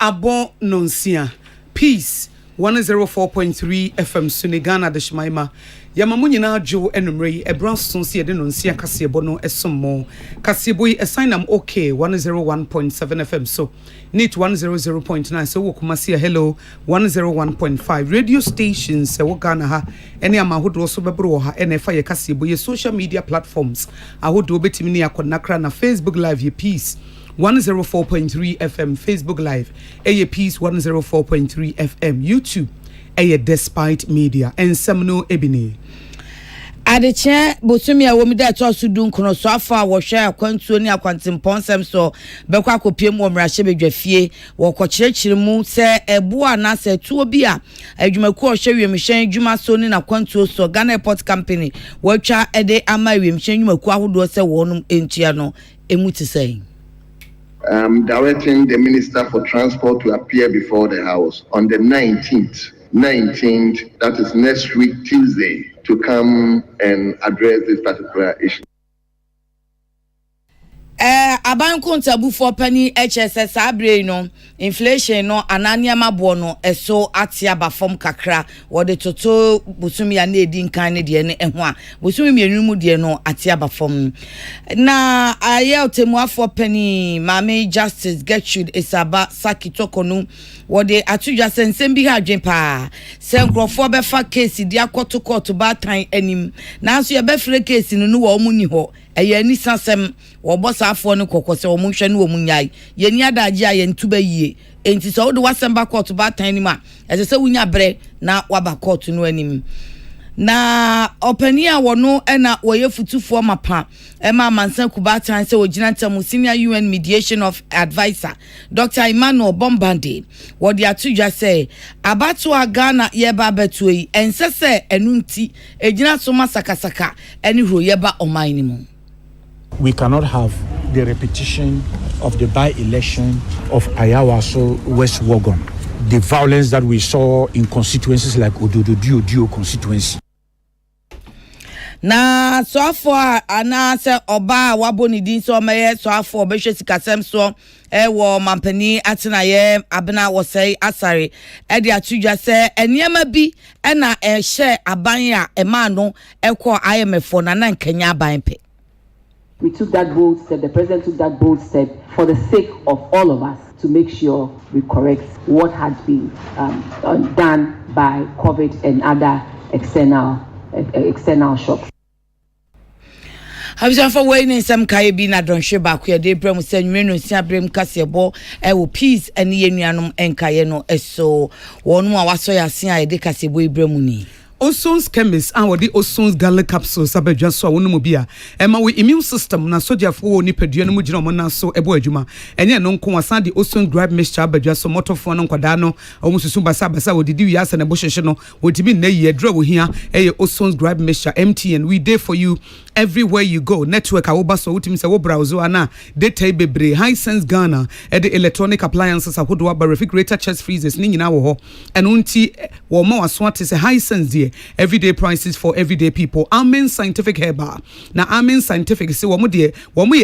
Abon Nonsia. Peace. 104.3 FM Sunigana de Shmaima. Yamamuni na jo enumre e Branston si de nonsia kasebo no esomo. Kasebo yi assign am okay 101.7 FM so need 100.9 so wokumasi hello 101.5 radio stations e wo Ghana ha ene amahodo so bebro ha ene fa ye kasebo ye social media platforms ahodo betimi ne akonakra na Facebook live ye peace 104.3 FM Facebook Live, a Peace 104.3 FM YouTube, a Despite Media, and Semno Ebony. Adeche bosumi a wo mi da to so dun kono so afa wo hwe akwantuo ni akwantemponsem so bekwa kopiem wo mrahye bedwafie wo kokyerechire mu se ebo ana se tuo bi a adwumaku o hwe wiemhyen adwuma so ni na kwantuo so Ghana Airport Company wo twa ede ama wiemhyen adwumaku ahodo se wo no entua no emuti sei. Directing the Minister for Transport to appear before the House on the 19th, that is next week, Tuesday, to come and address this particular issue. Abanko ntabu for penny HSS abre no inflation no anania mabo no eso atia ba form kakra wo de toto busumi ya na edi nkan ne de ne ho a busumi mienu mu de no atia ba form na aye otemu afo penny mame Justice Gertrude Isaba Sakitoko no wo de atudwa sensem bi ha adwen pa senkrofo be fa case di akoto court ba tan anim na so ye be fre case no wo mu ni ho eye ni sasem wo bosa afo ne kokose wo mu hwe ne wo mu nyai ye ni adaje aye ntuba yie enti so wo de wasemba court ba tan anim a ese se wunya bre na waba court no anim na openia wono na woye futufo mapa ema mansan kubatan se ogina ntamu senior UN mediation of advisor Dr. Emmanuel Bombande wodi atudwa se abatu Ghana yeba betu yi ensese enunti egina so masakasaka eni hro yeba oman ni mu. We cannot have the repetition of the by-election of Ayawaso West Wogon, the violence that we saw in constituencies like Ododo constituency. Na so afo ana se oba waboni din so meye so afo obehwe sikasem so wo mampani atenaye abena wo sei asare e de atudwa se eniema bi na ehye aban a ema no ekọ IMF na nkanya aban pe. We took that bold step, the president took that bold step for the sake of all of us to make sure we correct what had been done by COVID and other external shocks. Habizan for waiting some kai bi na donhwe ba ko de brem se nwenu sia brem kasebo wo peace ene yenuanom enkaye no eso wonu a waso ya sia e de kasebo ibremu ni Oson's chemist and the Oson's garlic capsules abedwa so wonu mo bia e ma we immune system na sojiafo ni padua no mu gina mo na so ebo adwuma enye no nko asan the Oson's grab mixture abedwa so motofo no nkwada no omususu basa wodidi wi asa na bohwehwe no wodibi na yi adra wo hia eye Oson's grab mixture MTN we there for you everywhere you go network awoba so wotimi se wo browse ana data bebre Hisense Ghana e the electronic appliances ahodo aba refrigerator chest freezers ni nyina wo ho eno nti wo ma waso ate se Hisense everyday prices for everyday people. Amen Scientific Herba. Na Amen Scientific se wo mo ye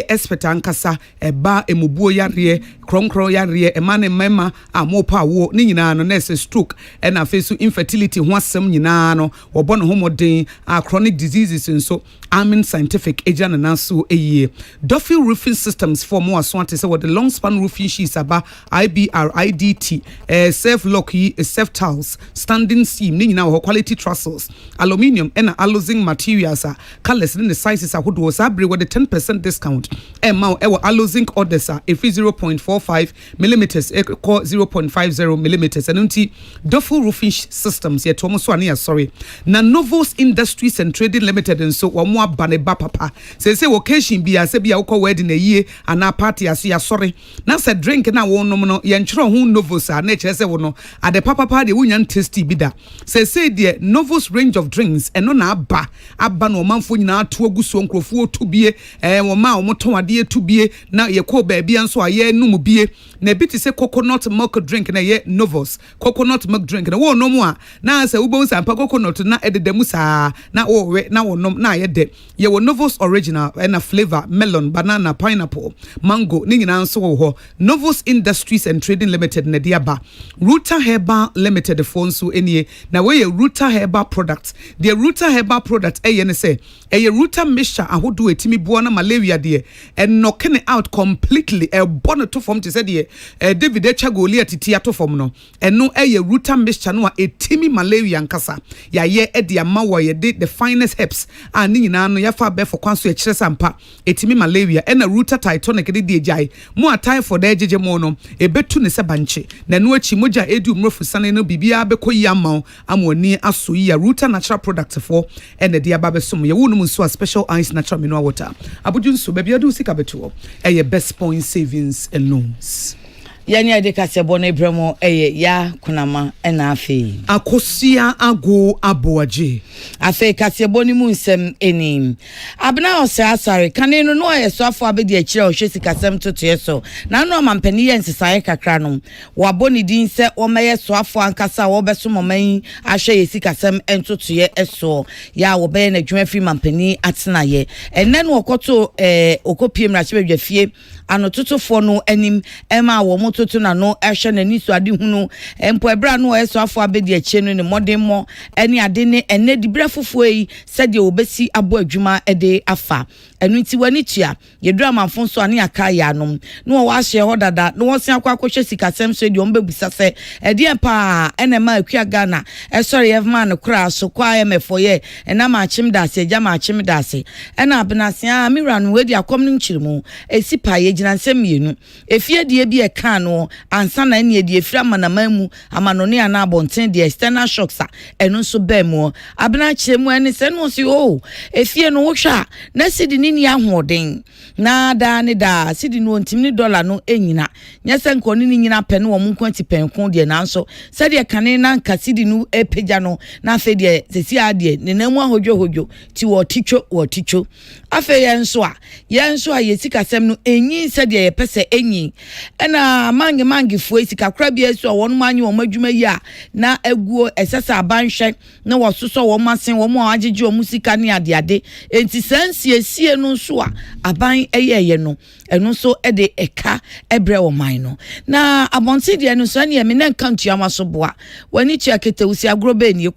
expert ankasa eba emubuo yare kronkro yare emane mema amopa wo ni nyina no na stroke and afesu infertility ho asem nyina no wo bo no homoden chronic diseases nso Amen Scientific agent na so eye Duffy roofing systems for more aswante se wo the long span roofing sheets aba IBR IDT self lock self tiles standing seam ni nyina wo quality trussels aluminium and allozing materials colors in the sizes ahodo sabre with the 10% discount ma e allozing orders if 0.45 millimeters e 0.50 millimeters and unti Duffy roofing systems yet almost one sorry na Novos Industries and Trading Limited and so wa baneba papa say occasion bia say bia ukọ wedding eyie ana party ase ya sorry na say drink na wo nom no ye nkyero ho Novos na kire say wo no ade papa de wonya tasty bi da say de no Novos range of drinks eno na aba no manfo nyina to aguso nkrofo to bie wo ma wo moton ade to bie na ye ko ba bia nso aye num bie na bi te se coconut milk drink na ye Novos coconut milk drink na wo nom a na se wo bon sampa coconut na ededemu saa na wo we na wo nom na ye de ye wo Novos original na flavor melon banana pineapple mango ni nyina nso wo ho Novos Industries and Trading Limited na dia ba Ruta Herbal Limited for nso enie na we ye Ruta Herbal products the Ruta Herbal product eye ne say eye Ruta mixture ahodo etimi boa na malaria de and knocking it out completely e born to form to say de David Echagoli atiti ato form no eno eye Ruta mixture no a etimi malaria nkasa ya ye e de amawo ye de the finest herbs and ni nyina no ya fa be for kwanso e kire sampa etimi malaria e na Ruta Titanic de ejai mo atai for de jeje mo no e betu ne se banche na no achi moja edu mrofu sane no bibia be koyi amaw amoni aso yi Ruta natural product for and the ababe som ye wonu so special ice natural mineral water abudun so bebia do sika beto e ye best point savings and loans yani ade kase bono ibramo ya kunama na afi akosia ago aboaje afi kase boni mu nsem enim abna osasare kanenu no yeso afo abedi akire o hwesi kasem totoye so na no mampani ye nsesaye kakra no waboni din se o meye so afo ankasa wo beso moman ahwe yesi kasem entotoye eso ya wo be na dwuma fi mampani atena ye enne no okoto okopiem na chebedwa fie anototofo no anim ema wo mototo na no ehwe na ni so ade hunu empo ebra no eso afo abedi akire no ne modemmo ene ade ne enne dibra fufuo yi sede obesi abo adwuma ede afa enu nti wani tua ye drama fonso ane aka ya nom no wa hye ho dada no wosia akwa akohwe sikasem so de ombebisa se ede pa ene ma akua Ghana sorry evman no kra so kwa emefo ye ena ma achim da se jama achim da se ena abenasia miwra no wedi akom no nchirimu esi pa ye ginansem mienu efie de bi e kan no ansa na ene de efira manamamu amanone ana abonten de external shocks enu so bemu abena chiremu ene se no si efie no wohwa na sidi ni ahoden na da ne da sidi no ntimi dollar no enyina nyese nkoni ni nyina pe no wo munkwati penkon de nanso se de kane na nka sidi no epeja no na afi de sesi ade ne namu ahodwo ti wo ticho afi yenso a yesika sem no enyi se de ye pese enyi na mangi fo esika kra bia so won manyi wo madwuma yi a na aguo esesa abanhwe na wo soso wo masen wo mo agege wo musika ne ade enti sansie no so a aban eyeye no eno so de eka ebre wo man no na abonti de no so ne me na nkantua maso boa wani tua ketewusi agrobe ni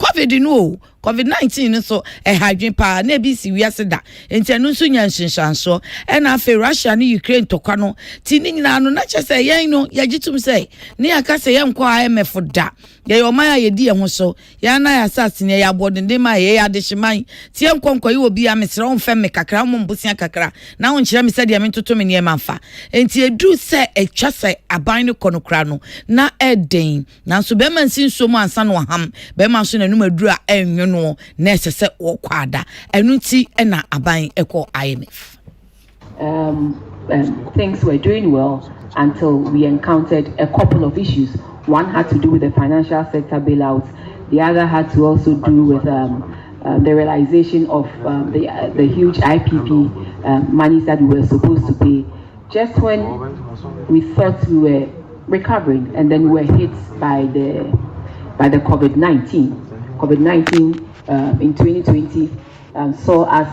COVID-19 so hadwen pa na bi si wiase da enti eno so nya nshinshanso na afi Russia ni Ukraine tokwa no ti ni nyina no na chese yen no yagitum sei ni aka se yen kwa IMF da ye yo man ye di ho so ya na ya sase ne ya bodende ma ye ya dehyeman ti yen konko yi obi a mesre on fem me kakra mo mbusia kakra na on kire me se de me toto me ne manfa enti edu se etwa se aban no konokra no na eden na so be man sin so mo ansa no ham be man so na num aduru a enwo no na esese wo kwada enu ti na aban ekọ IMF. Things were doing well until we encountered a couple of issues. One had to do with the financial sector bailouts. The other had to also do with the realization of the huge IPP monies that we were supposed to pay. Just when we thought we were recovering, and then we were hit by the COVID-19. COVID-19 in 2020 saw us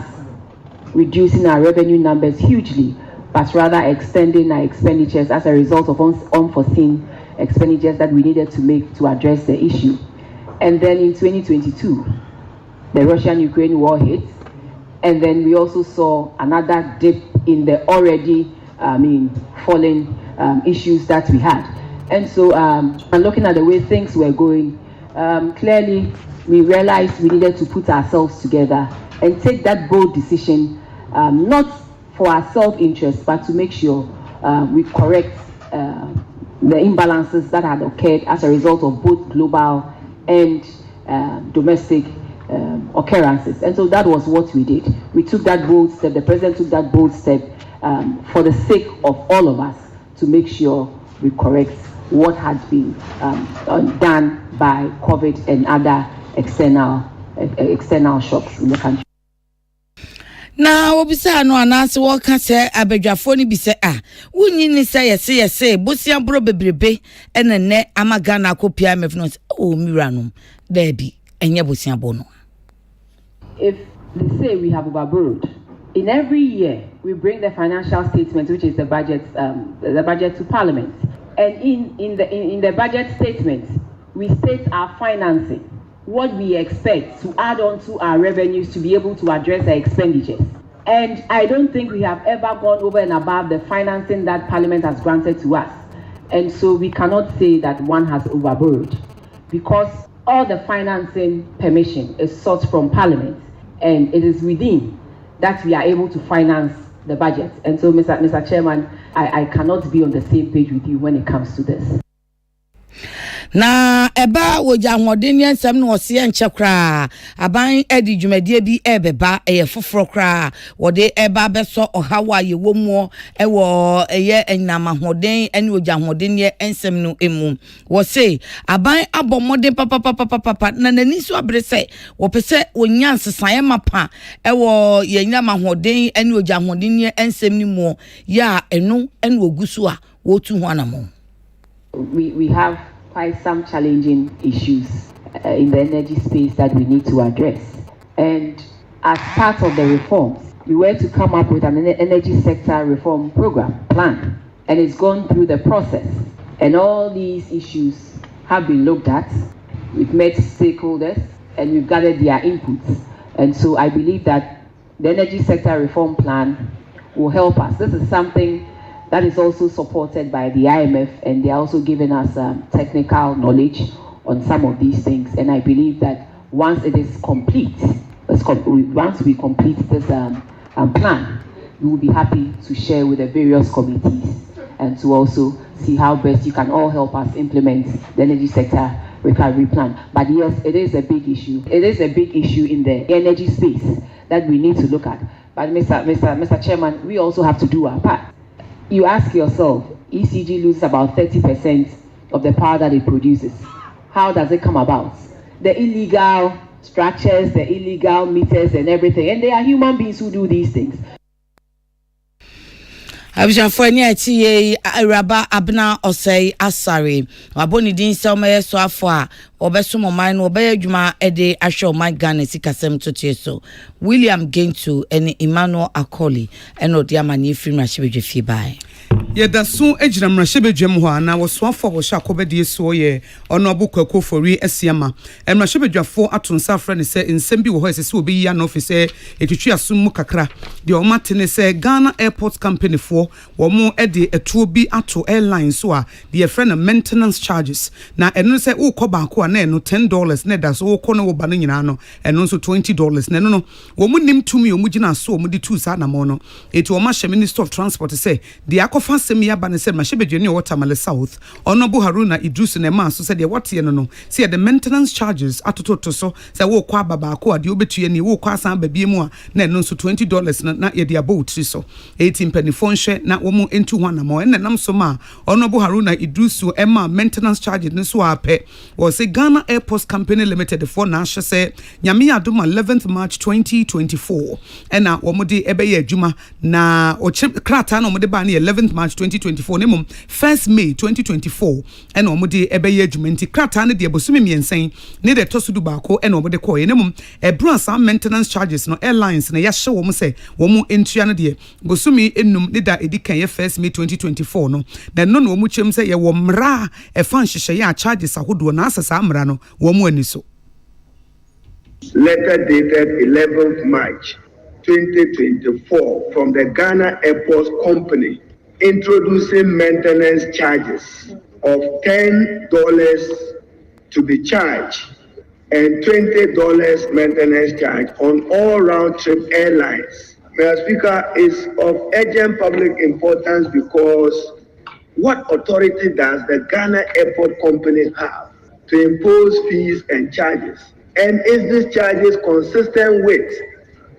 reducing our revenue numbers hugely, but rather extending our expenditures as a result of unforeseen expenditures that we needed to make to address the issue. And then in 2022, the Russian-Ukraine war hit, and then we also saw another dip in the already, falling issues that we had. And so, and looking at the way things were going, clearly we realized we needed to put ourselves together and take that bold decision, not for our self-interest, but to make sure we correct the imbalances that had occurred as a result of both global and domestic occurrences. And so that was what we did. We took that bold step, the president took that bold step for the sake of all of us to make sure we correct what had been done by COVID and other external external shocks in the country. Na obisa no anase woka se abadwafo ni bi se wunyi ni se yese bosia bro bebrebe enene amaga na akopia mefno miranom debi enye bosia bono. If they say we have overborrowed, in every year we bring the financial statement, which is the budget to Parliament, and in the budget statement we state our financing, what we expect to add on to our revenues to be able to address the expenditures. And I don't think we have ever gone over and above the financing that Parliament has granted to us. And so we cannot say that one has overborrowed, because all the financing permission is sought from Parliament, and it is within that we are able to finance the budget. And so, Mr. Chairman, I cannot be on the same page with you when it comes to this. Na eba woja hoden yensem no ose enche kra aban edi dwumadie bi ebeba eye foforo kra wode eba beso ohawa ye womuo ewo eye enyama hoden eni woja hoden ye ensem no emu wo say aban abomoden papa na nani so abrese wo pese wonya nsesan mapa ewo ye nyama hoden eni woja hoden ye ensem ni mu ya enu eni ogusu a wo tu ho anamo. We have quite some challenging issues in the energy space that we need to address. And as part of the reforms, we were to come up with an energy sector reform plan, and it's gone through the process. And all these issues have been looked at. We've met stakeholders and we've gathered their inputs. And so I believe that the energy sector reform plan will help us. This is something that is also supported by the IMF, and they're also giving us technical knowledge on some of these things. And I believe that once it is complete, once we complete this plan, we will be happy to share with the various committees and to also see how best you can all help us implement the energy sector recovery plan. But yes, it is a big issue. It is a big issue in the energy space that we need to look at. But Mr. Chairman, we also have to do our part. You ask yourself, ECG loses about 30% of the power that it produces. How does it come about? The illegal structures, the illegal meters and everything. And they are human beings who do these things. Abisha fani ati araba abna osei asare waboni din se omaye so afo a obeso moman no obeye adwuma ede ahwe oman Ghana sikasem totie so William Gentu ene Emmanuel Akoli ene odi amani firi mrahye fie bai yeda so ejina mrahye bedwam ho ana wo so afo wo hye akobedie so ye ono abukwa fori asiama mrahye bedwafo atonsa afra ne se nsem bi wo ho ese obi ya no ofise etwetwe asum mu kakra de o matene se Ghana Airport Company fo wo mo ede etuo bi ato airline so a de friend maintenance charges na eno se wo ko ba ko na eno $10 na da so wo ko no wo ba no nyina no eno so $20 na eno no wo mu nim tumi wo mu gina so wo mu di tu sa na mo no eti wo ma hye Minister of Transport say de akofa sem ya ba ne se ma hye bedwani o Tamale South ono bu Haruna Idris na ma so se de what ye no no see the maintenance charges atototo so se wo ko ababa ko ade obetue ni wo ko asan ba bie mu a na eno so $20 na ye de about so 18 penny phone share na wo mu enti ho na mo ene nam so ma ono bu Haruna Idris ema maintenance charges ne so ape wo se Ghana Airports Company Limited for na hye se nyame adoma 11th March 2024 ena wo mu de ebe ye adwuma na o krata na wo mu de ba na 11th March 2024 ne mum 1st May 2024 ena wo mu de ebe ye adwuma nti krata na de bosumi miensen ne de tosudu ba ko ena wo mu de ko ye ne mum ebru asa maintenance charges no airlines na ya hye wo mu se wo mu entua na de bosumi enum ne da edikan ye 1st May 2024 no na no wo mu chem se ye wo mra e fan hye ya charges ahodo na asasa mra no wo mu ani so. Letter dated 11th March 2024 from the Ghana Airports Company introducing maintenance charges of $10 to be charged and $20 maintenance charge on all round-trip airlines. Mr. Speaker, is of urgent public importance because what authority does the Ghana Airport Company have to impose fees and charges? And is these charges consistent with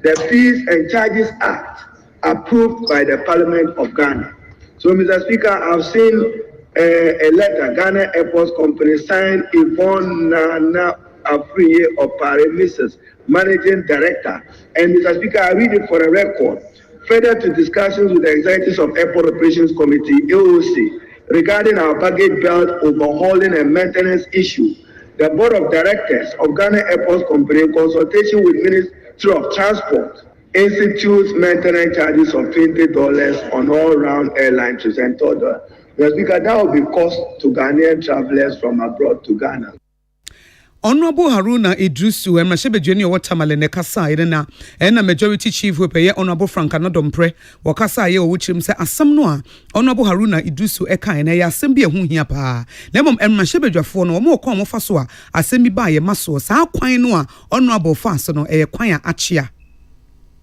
the Fees and Charges Act approved by the Parliament of Ghana? So, Mr. Speaker, I've seen a letter Ghana Airports Company signed Yvonne Nana Afriye Opare, Mrs. Managing Director. And Mr. Speaker, I read it for the record. Further to discussions with the executives of Airport Operations Committee, AOC, regarding our baggage belt overhauling and maintenance issue, the Board of Directors of Ghana Airports Company, in consultation with Ministry of Transport, institutes maintenance charges of $20 on all-round airline trips and $12. Mr. Speaker, that will be cost to Ghanaian travelers from abroad to Ghana. Honorable Haruna Idrisu and Mashebe Junior Watamale Nekasa Irena and a majority chief whip Honorable Frank Anodompre Wakasa ye which him say Asamnoa Honorable Haruna Idrisu Eka and a assembly whom he pa Lemon and Mashebe Jafon or more come faswa assembly by a maso sa quinoa honorable fasono a quia achia.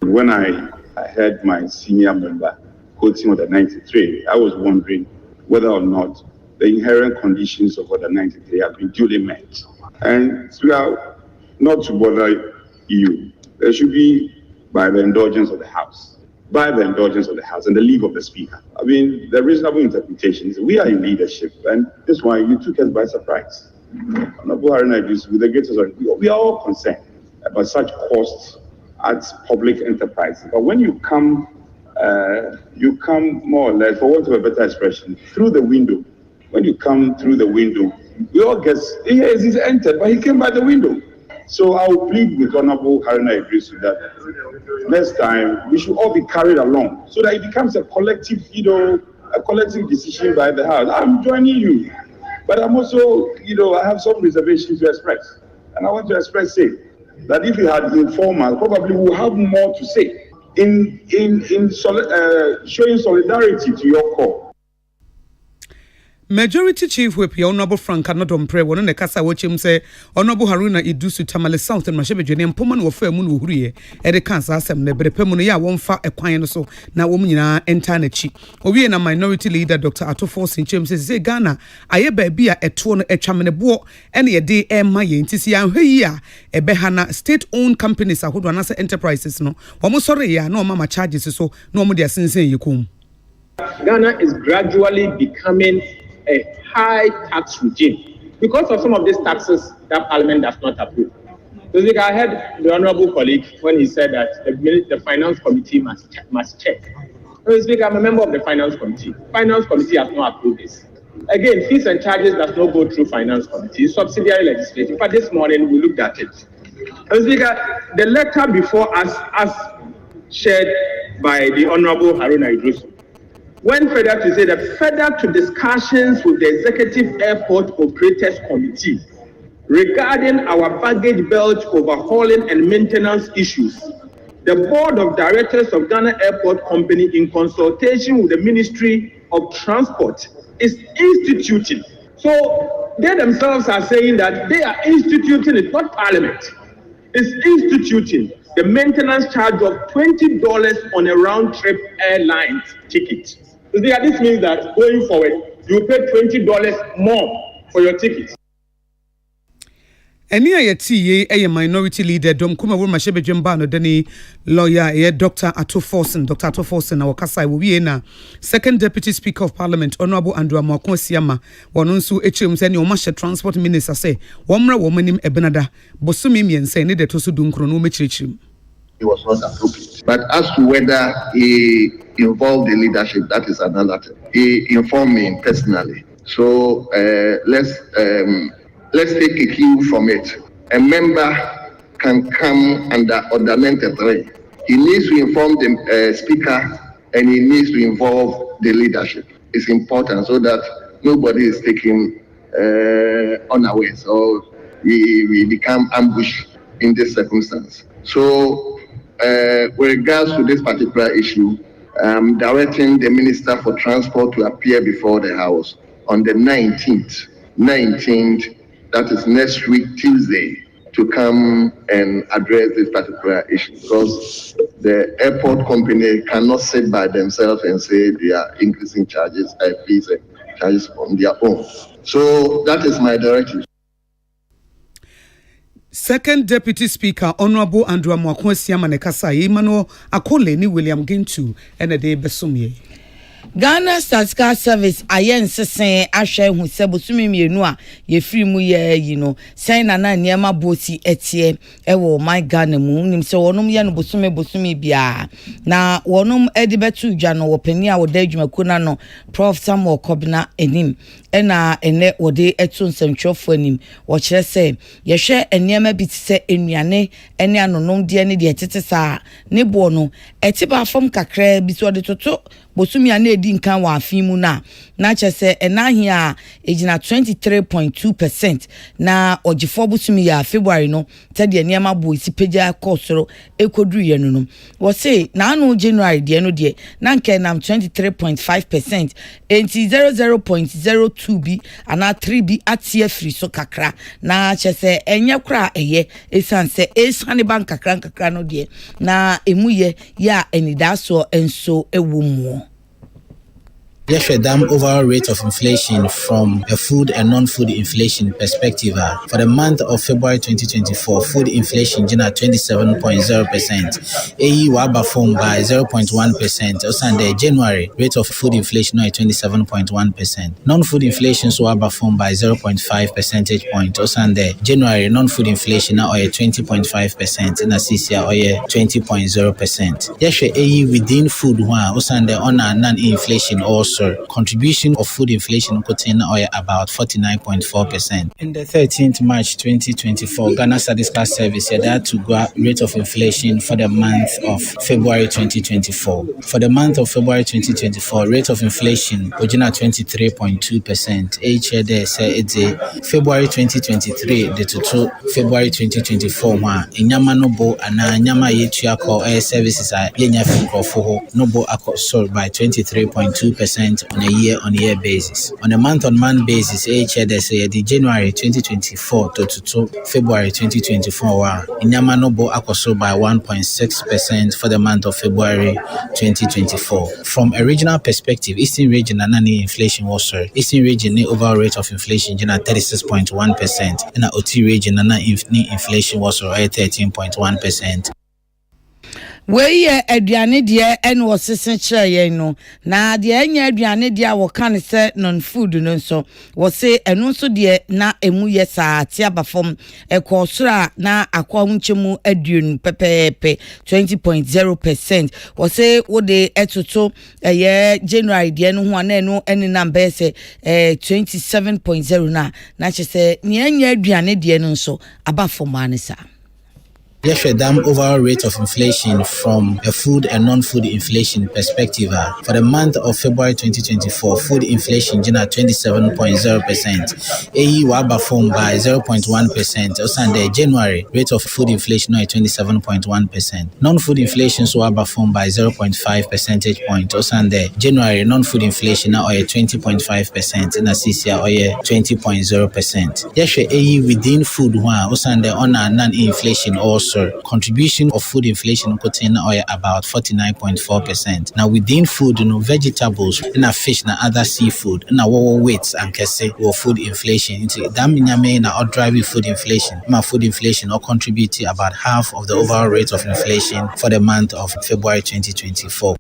When I heard my senior member quoting Order 93, I was wondering whether or not the inherent conditions of Order 93 have been duly met. And we are not to bother you. There should be by the indulgence of the House. By the indulgence of the House and the leave of the Speaker. I mean, the reasonable interpretation is we are in leadership, and this one you took us by surprise. Honorable Haruna Idrisu, with the greatest honor, we are all concerned about such costs at public enterprises. But when you come more or less, for want of a better expression, through the window. When you come through the window, we all guess, yes, he's entered, but he came by the window. So I will plead with Honorable Haruna Idrisu that next time we should all be carried along so that it becomes a collective, a collective decision by the House. I'm joining you, but I'm also, I have some reservations to express. And I want to express, say, that if you had informed us, probably we'll have more to say in showing solidarity to your call. Majority Chief Whip Honorable Frank Anodompre won ne kasa wo chem say Honorable Haruna Idrisu Tamale South and Mashebe Jene mpoma no fa mu no huriye e de kansa asem ne brepe mu no ya won fa ekwan no so na wo nyina enter na chi owie na minority leader Dr. Atofo Sinchem say Ghana aye ba bia eto no etwamene bo ene ye de e ma ye ntisi ya hweyi a e be hana state owned companies ahodo na enterprises no wo mo sore ya na o mama charges so na o mo de asensen yekom. Ghana is gradually becoming a high tax regime because of some of these taxes that Parliament does not approve. So I heard the honourable colleague when he said that the Finance Committee must check. So Speaker, I'm a member of the Finance Committee. Finance Committee has not approved this. Again, fees and charges does not go through Finance Committee. It's subsidiary legislation. But this morning we looked at it. So Speaker, the letter before us, as shared by the Honourable Haruna Idrisu, went further to say that further to discussions with the Executive Airport Operators Committee regarding our baggage belt overhauling and maintenance issues, the Board of Directors of Ghana Airport Company, in consultation with the Ministry of Transport, is instituting. So they themselves are saying that they are instituting it, not Parliament. It's instituting the maintenance charge of $20 on a round-trip airline ticket. This means that going forward, you pay $20 more for your ticket. Eni ayeti ye minority leader dom kuma wo Mashebe Jemba no deni lawyer ye Dr. Atofo na wakasa wo na second deputy speaker of parliament honorable Andrew Amakon Siama wono nso echem se ne o mahye transport minister say womra wo manim ebenada bosumi miense ne de to so dunkro no mechirichirim. It was not appropriate. But as to whether he involved the leadership, that is another thing. He informed me personally. So let's take a cue from it. A member can come under Order 93. He needs to inform the speaker and he needs to involve the leadership. It's important so that nobody is taken unawares or we become ambushed in this circumstance. So with regards to this particular issue, I'm directing the Minister for Transport to appear before the House on the 19th, that is next week, Tuesday, to come and address this particular issue, because the airport company cannot sit by themselves and say they are increasing charges, fees and charges on their own. So that is my directive. Second Deputy Speaker Honorable Andrew Amakon Siama ne kasa Emmanuel Akole ni William Gintu ene de besumye. Ghana Statistical Service ayen sesen ahwe hu se bosumi mienu a ye free mu ye yi no sen na niema bosi etie ewo my Ghana mu nim se wonum ye no bosumi bia na wonum edi betu dwa no wopani a woda adwumako na no Prof Samuel Kobina enim ena ene wode etu nsɛmtwɛfo anim wo kyerɛ sɛ yɛhwɛ eniema bi tse enuane ene anonom de ne de tete saa ne bo no etiba fam kakra bi so de toto bosumi ana edi nkan wa afin mu na kyerɛ sɛ enahi a ejina 23.2% na ogifo bosumi ya February no tede eniema bo isi pagya kosoro ekoduru ye no wo se na anu January de no de na nke nam 23.5% enti 00.02 bi ana 3 bi atie free so kakra na kyerɛ sɛ enye kra eye esan sɛ esane bank kakra no de na emuye ya enidaso enso ewo mu. Yes, the overall rate of inflation from a food and non-food inflation perspective. For the month of February 2024, food inflation is at 27.0%. AE were formed by 0.1%. Also, in the January rate of food inflation is 27.1%. Non-food inflation were formed by 0.5 percentage point. Also, in the January non-food inflation is 20.5%. And CCR is 20.0%. Yes, AE within food, also in the non-inflation also. Contribution of food inflation contain oil about 49.4%. In the 13th March 2024, Ghana Statistical Service had to go rate of inflation for the month of February 2024. For the month of February 2024, rate of inflation was 23.2%. Each year they say it's February 2023, the total February 2024 one. Inyama nobo ana nyama yetu call air services are yenya finko nobo sold by 23.2%. On a year-on-year basis. On a month-on-month basis, the January 2024 to February 2024, Inyama Nobo Akoso by 1.6% for the month of February 2024. From a regional perspective, Eastern region and inflation was Eastern region the overall rate of inflation is 36.1%, and the OT region and inflation was 13.1%. We aduane de en wo sesen kire ye no na de enya aduane de a wo kan se non food no so wo se eno so de na emu ye sa tia bafom ekosura na akwa hunchemu aduonu pepepe 20.0%. wo se wo de etoto ye January de no ho na eno eni number se 27.0 na che se ne enya aduane de no so abafom anisa. Yes, the overall rate of inflation from a food and non-food inflation perspective. For the month of February 2024, food inflation is at 27.0%. AE were formed by 0.1%. Also, in the January rate of food inflation is 27.1%. Non-food inflation were formed by 0.5 percentage point. Also, in the January non-food inflation is 20.5%. And the CCR is 20.0%. Yes, AE within food, also in the non-inflation also. Contribution of food inflation contain oil about 49.4%. Now within food, vegetables and fish and other seafood and weights and kese or food inflation. That means na driving food inflation. My food inflation or contribute about half of the overall rate of inflation for the month of February 2024.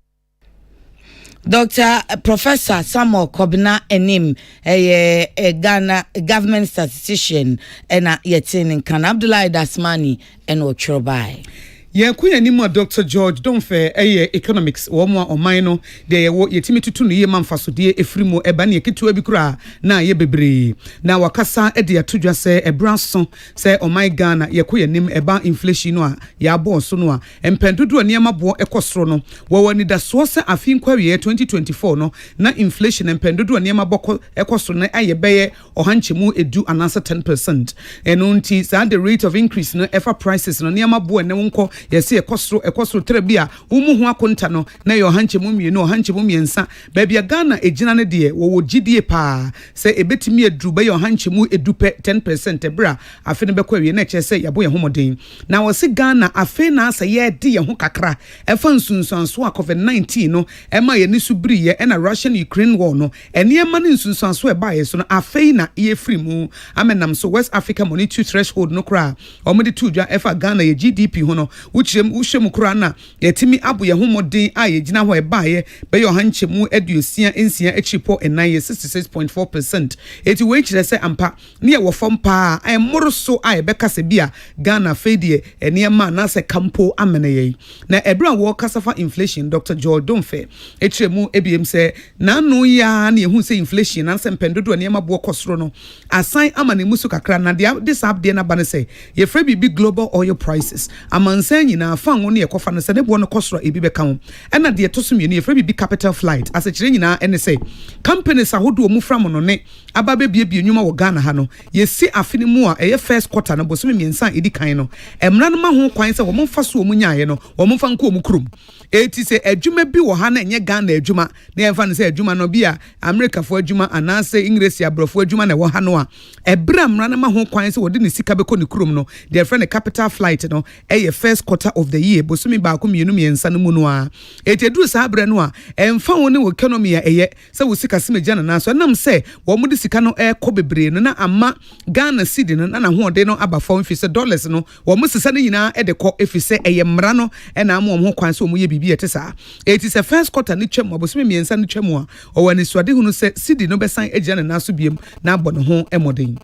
Dr. Professor Samuel Kobina enim Ghana government statistician ena yetin kan Abdullahi Dasmani eno chrobai. Ye kuya ni mo Dr. George Donfe economics wo mo oman no de ye wo yetimi tutu no ye mamfaso de efrimo eba ne ketua bi kura na ye bebre na wakasa de atodwa se ebranso se oman Ghana ye kuya nim eba inflation no a ya bo so no a empendodo ne mabo ekosoro no wo wani da so se afin kwawe 2024 no na inflation empendodo ne mabo ekosoro na aye beye ohanchemu edu anasa 10%. eno nti sa the rate of increase no ever prices no ne mabo ne wonko yesi ekosro trebia umu ho akonta no na yo hanchemu mienu hanchemu miensa babia Ghana ejina ne de wo gidie pa se ebetimi edru be yo hanchemu edupe 10% ebra afi ne bekwa wie na che se yabo ye homoden na wo se Ghana afi na asa ye de ye ho kakra efa nsunsanso a COVID-19 no ema ye ni subri ye na Russian Ukraine war no ene ema ni nsunsanso e ba ye so no afi na ye free mu amenam so West Africa monetary threshold no kra omede tudwa efa Ghana ye GDP ho no wuchirem uhwem kura na yetimi abo ye homodin a ye gina ho e baaye be yo hanchemu aduosia ensia echipo enan ye 66.4%. Eti we chire se ampa ne ye wo fom pa a moroso a ye beka se bia Ghana fedie eniema na se kampo amene ye na ebra wo kasafa inflation Dr. George Domfe echiremu ebiem se na no ya na yehu se inflation na se mpendodo eniema bo kosoro no asan amane musu kakra na this up de na bane se ye free big global oil prices amansan nyina fa ngo ne yekofa no se ne bo no kosoro ebi beka ho ena de to so mienu ye free big capital flight as a chire nyina ene se companies ahodo mu fra mo no ne aba bebie nyuma wo Ghana ha no ye si afini mu a eye first quarter no boso miensan edi kan no emra no ma ho kwan se wo mfa so mu nyaaye no wo mfa nko mu krum eti se adwuma bi wo ha na enye Ghana adwuma na emfa no se adwuma no bi a America fo adwuma anase English abrofo adwuma na wo ha no a ebra mra no ma ho kwan se wo de ne sika beko ne krum no their friend capital flight no eye first quarter of the year boso mi ba ko mienu miensa no mu no a eti edu sa abre no a emfa wo ne wo economy a eye se wo sika se megya na so nam se wo mu de sika no ko bebre no na ama Ghana cedi no na ho de no aba fo mfi se dollars no wo mu sisa no nyina de ko efi se eye mra no na ama wo ho kwan se wo mu ye bibi ete sa eti se first quarter ni twam aboso miensa no twam a o wani suade hunu se cedi no besan agya na so biem na abɔ no ho emoden.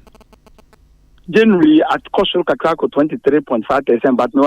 January at Kosoro Kakrako 23.5%, but no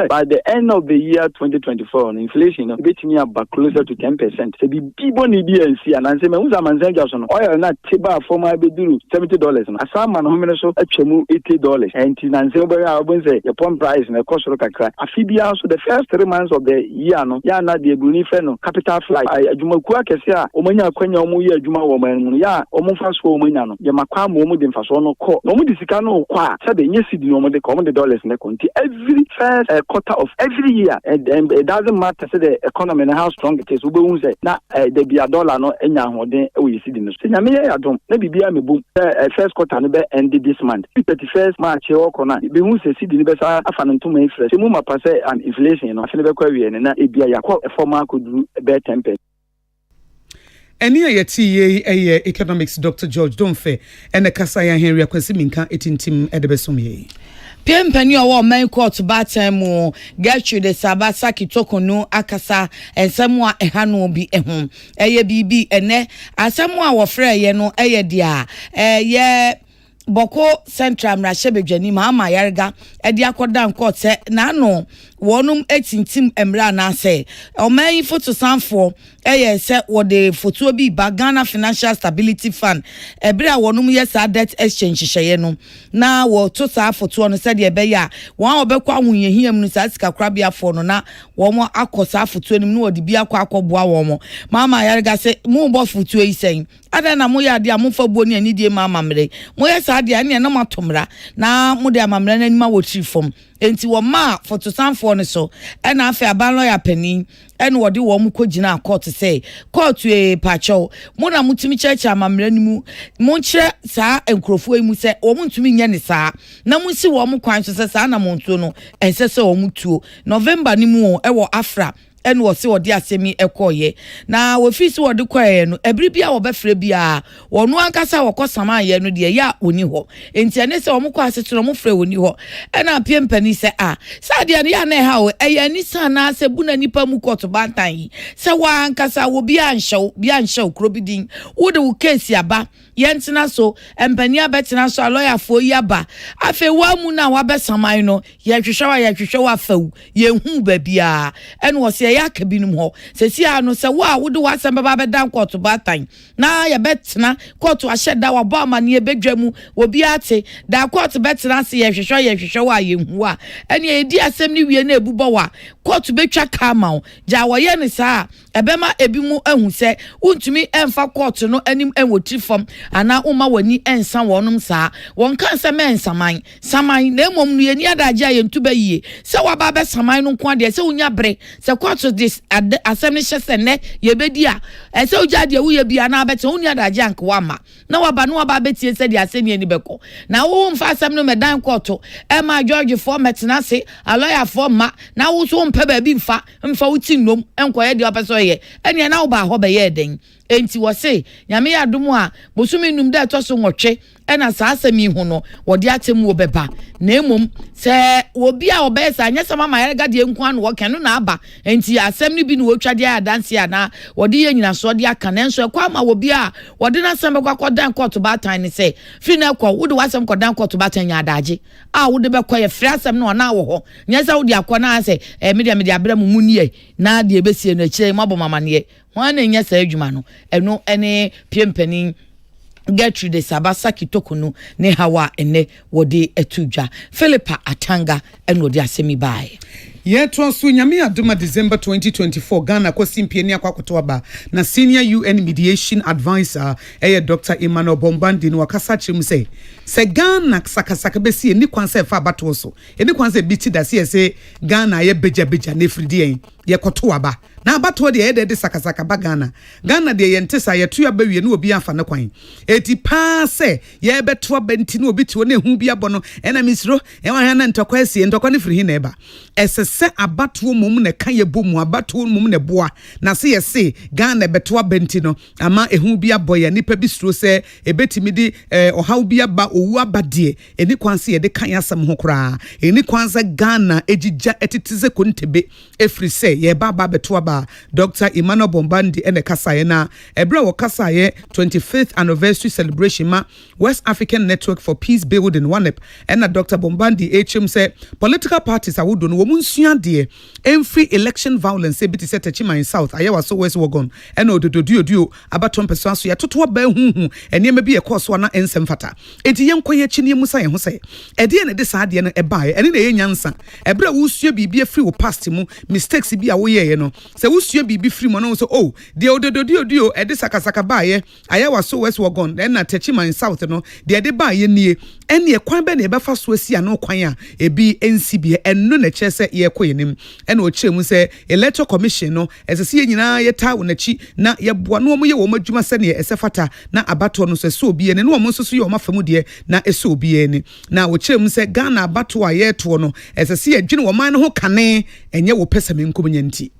by the end of the year 2024, inflation bet me back closer to 10%. So the people need DNC and I say, oil not tiba for my bedroom $70. And some man who so a chemu $80. And Nancy say the pump price in the Kosoro Kakra. Afibia so the first 3 months of the year, no, ya na the Bunifeno, capital flight. I Jumakua Kesia, Omania Quenya Omuya Juma woman, ya, Omufas Womanano, Yamakam Omudin Fasono, no Mudisicano. So the yes, the common dollars in the country every first quarter of every year, and it doesn't matter the economy and how strong it is. We will say now there be a dollar no any we see the news. I don't maybe be a boom first quarter no be end this month. 31st March or corner. Be who say see the best afan to me fresh. Muma pass an inflation. No, I feel very and na it be a former could do better temper. Eni ayeti economics Dr. George Domfe ene kasa ya Henry Akwasi minka etintim edebesom ye. Piempani owo main court batemu Gertrude Sabasa kitokonu akasa ensemu a ehanu bi ehum eye bibi ene asemu a wofre ye no eye dia ye Boko Central Mrashebedwani Mama Yarga edi akoda court se na no wonum etintim emra na se oman photo sanfo se wo de photo bi ba Ghana Financial Stability Fund ebra wonum yes debt exchange hye no na wo to sa photo no se de be ya won obekwa ahunyehiam no sa sika krabia fo no na wo mo akosa photo nim no wo de bi akwaboa wo mo Mama Yarga se mu bo photo yi sen ada na mo ya de amfa bo ni ani die mama mre mo yes ade ane na matomra na mo de amamra na nima wo tri fom enti wo ma photo sanfo no so e na afi aban lawyer pani e no wode wo mu kogina court say court pacho mo na mutimi cheche amamra nimu mo nkyere saa enkrofo emu se wo mutumi nya ne saa na mo si wo mu kwan so se saa na mo ntuo no ensese wo mutuo November nimu e wo afra en wo se wode asemi ekoye na wo fisi wode koye no ebri bia wo befre bia wonu ankasa wo kosama ye no de ya oni ho enti ene se wo mkọ asetro mo frɛ oni ho ena piempani se sa de ya na ha wo eya ni sana se buna nipa mu koto bantan yi se wa ankasa wo bia nhyew krobidin wo de wo case aba yentina so empani abetina so lawyer fo yi aba afi wa mu na wa besaman no ye hwehwe wa fawu ye hu ba bia en wo se ya kabinum ho se si ano se wa wo de wasem baba bedan koto batan na ye betina koto ahyeda wa ba amane ye bedwamu obi ate da koto betina se ye hwehwe wa ye hu a ene ye di asem ni wie na ebubo wa koto betwa kama ja wo ye ne sa ebema ebi mu ahu se untumi emfa koto no anim enwoti fam ana uma wani ensa wonum sa won kan se men saman na emom no ye ni adaje ye ntuba yie se wa ba be saman no nko ade se unya bre se koto this asem ne hyese ne ye bedi a se uja de wo ye bia na bete unya adaje anka wa ma na wa ba no wa ba betie se de asem ni beko na wo mfa asem no medan koto e ma George for metena se a lawyer for ma na wo so mpa ba bi mfa wuti nom enkoye de opeso ye ene na wo ba ho be ye den enti wo se nyame ya dum a bosumi num da to so nwotwe ena saa asemi hu no wodi atemu obeba na emom se obi a obesa anya sama ma yega de nku an wo kenu na aba enti asem ni bi na wotwade ya dance ana wodi ye nyina so de aka na enso ekwa ma obi a wodi na asem bekwa dan court batan ni se fi na ekwa wodi wasem ko dan court batan nya adaje a wodi bekwa ye frɛ asem no na wo ho nya sa wodi akwa na se media abra mu munie na de ebesie no akire mabo mama ne ho na nya sa adwuma no eno ene piempani Gertrude Sabasa Kitokunu ne hawa ene wodi etudwa Philippa Atanga en wodi asemi bae Yeto so nyame adoma December 2024 Ghana kwasimpie akwakoto aba na senior UN mediation advisor Dr. Emmanuel Bombandi no wakasa chim se Ghana sakasaka besi ni kwanse fa bato so eni kwanse biti da se Ghana ye beja ne fridi ye koto aba na abato de de sakasaka ba Ghana de yentesa ye to aba wie na obi afa ne kwan eti pa se ye beto aba nti na obi ti wona ehu bi abono ena misro e wa na ntokwa asie ntokwa ne firi hi na eba esese abato mum ne kan ye bomu abato mum ne boa na se ye se Ghana beto aba nti no ama ehu bi aboye nipa bi stro se ebetimi di ohaw bi aba owu abade eni kwanse ye de kan asam ho kra eni kwanse Ghana ejija etitize kontebe efri se ye baba beto aba Dr. Emmanuel Bombandi ene kasaye na ebra wo kasaye 25th anniversary celebration ma West African Network for Peace Building WANEP ena Dr. Bombandi HM say political parties awodo no wo nsua de every election violence e biti setachima in South ayewa so West Wagon ena odododio abaton person so ya toto ba huhu enema bi ekoso na ensem fata enti yenkoye chini musa ye ho say ede ne de saa de no ebae ene na ye nyansa ebra wo sua bibia free wo past mu mistakes bi a wo ye no se wusua bibi free mo no so oh de odododio ede sakasaka baaye ayewa so West Wagon na techima in South no de ede baaye nie ene ye kwan be na ebe fa so asia no kwan a ebi NCB enno na kyese ye koyenim ene o kyeremu se electoral commission no esese nyina ye ta wonachi na ye boa no ye wo madwuma se ne esefata na abato no so obi ene no wo nso so ye o mafamu de na ese obi ene na o kyeremu se Ghana abato a ye to no esese ye dwene wo man no ho kane enye wo pesame nkomunyanti.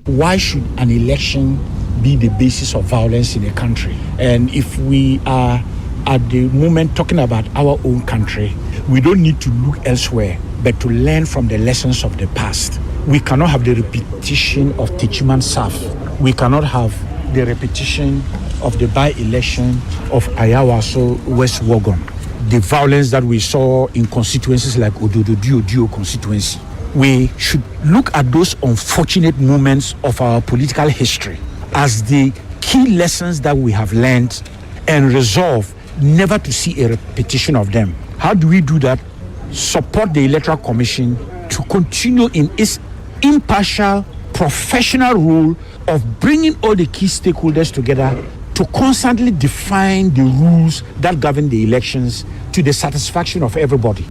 Why should an election be the basis of violence in a country? And if we are at the moment talking about our own country, we don't need to look elsewhere, but to learn from the lessons of the past. We cannot have the repetition of Techiman Saf. We cannot have the repetition of the by-election of Ayawaso West Wagon. The violence that we saw in constituencies like Ododo constituency. We should look at those unfortunate moments of our political history as the key lessons that we have learned and resolve never to see a repetition of them. How do we do that? Support the Electoral Commission to continue in its impartial, professional role of bringing all the key stakeholders together to constantly define the rules that govern the elections to the satisfaction of everybody.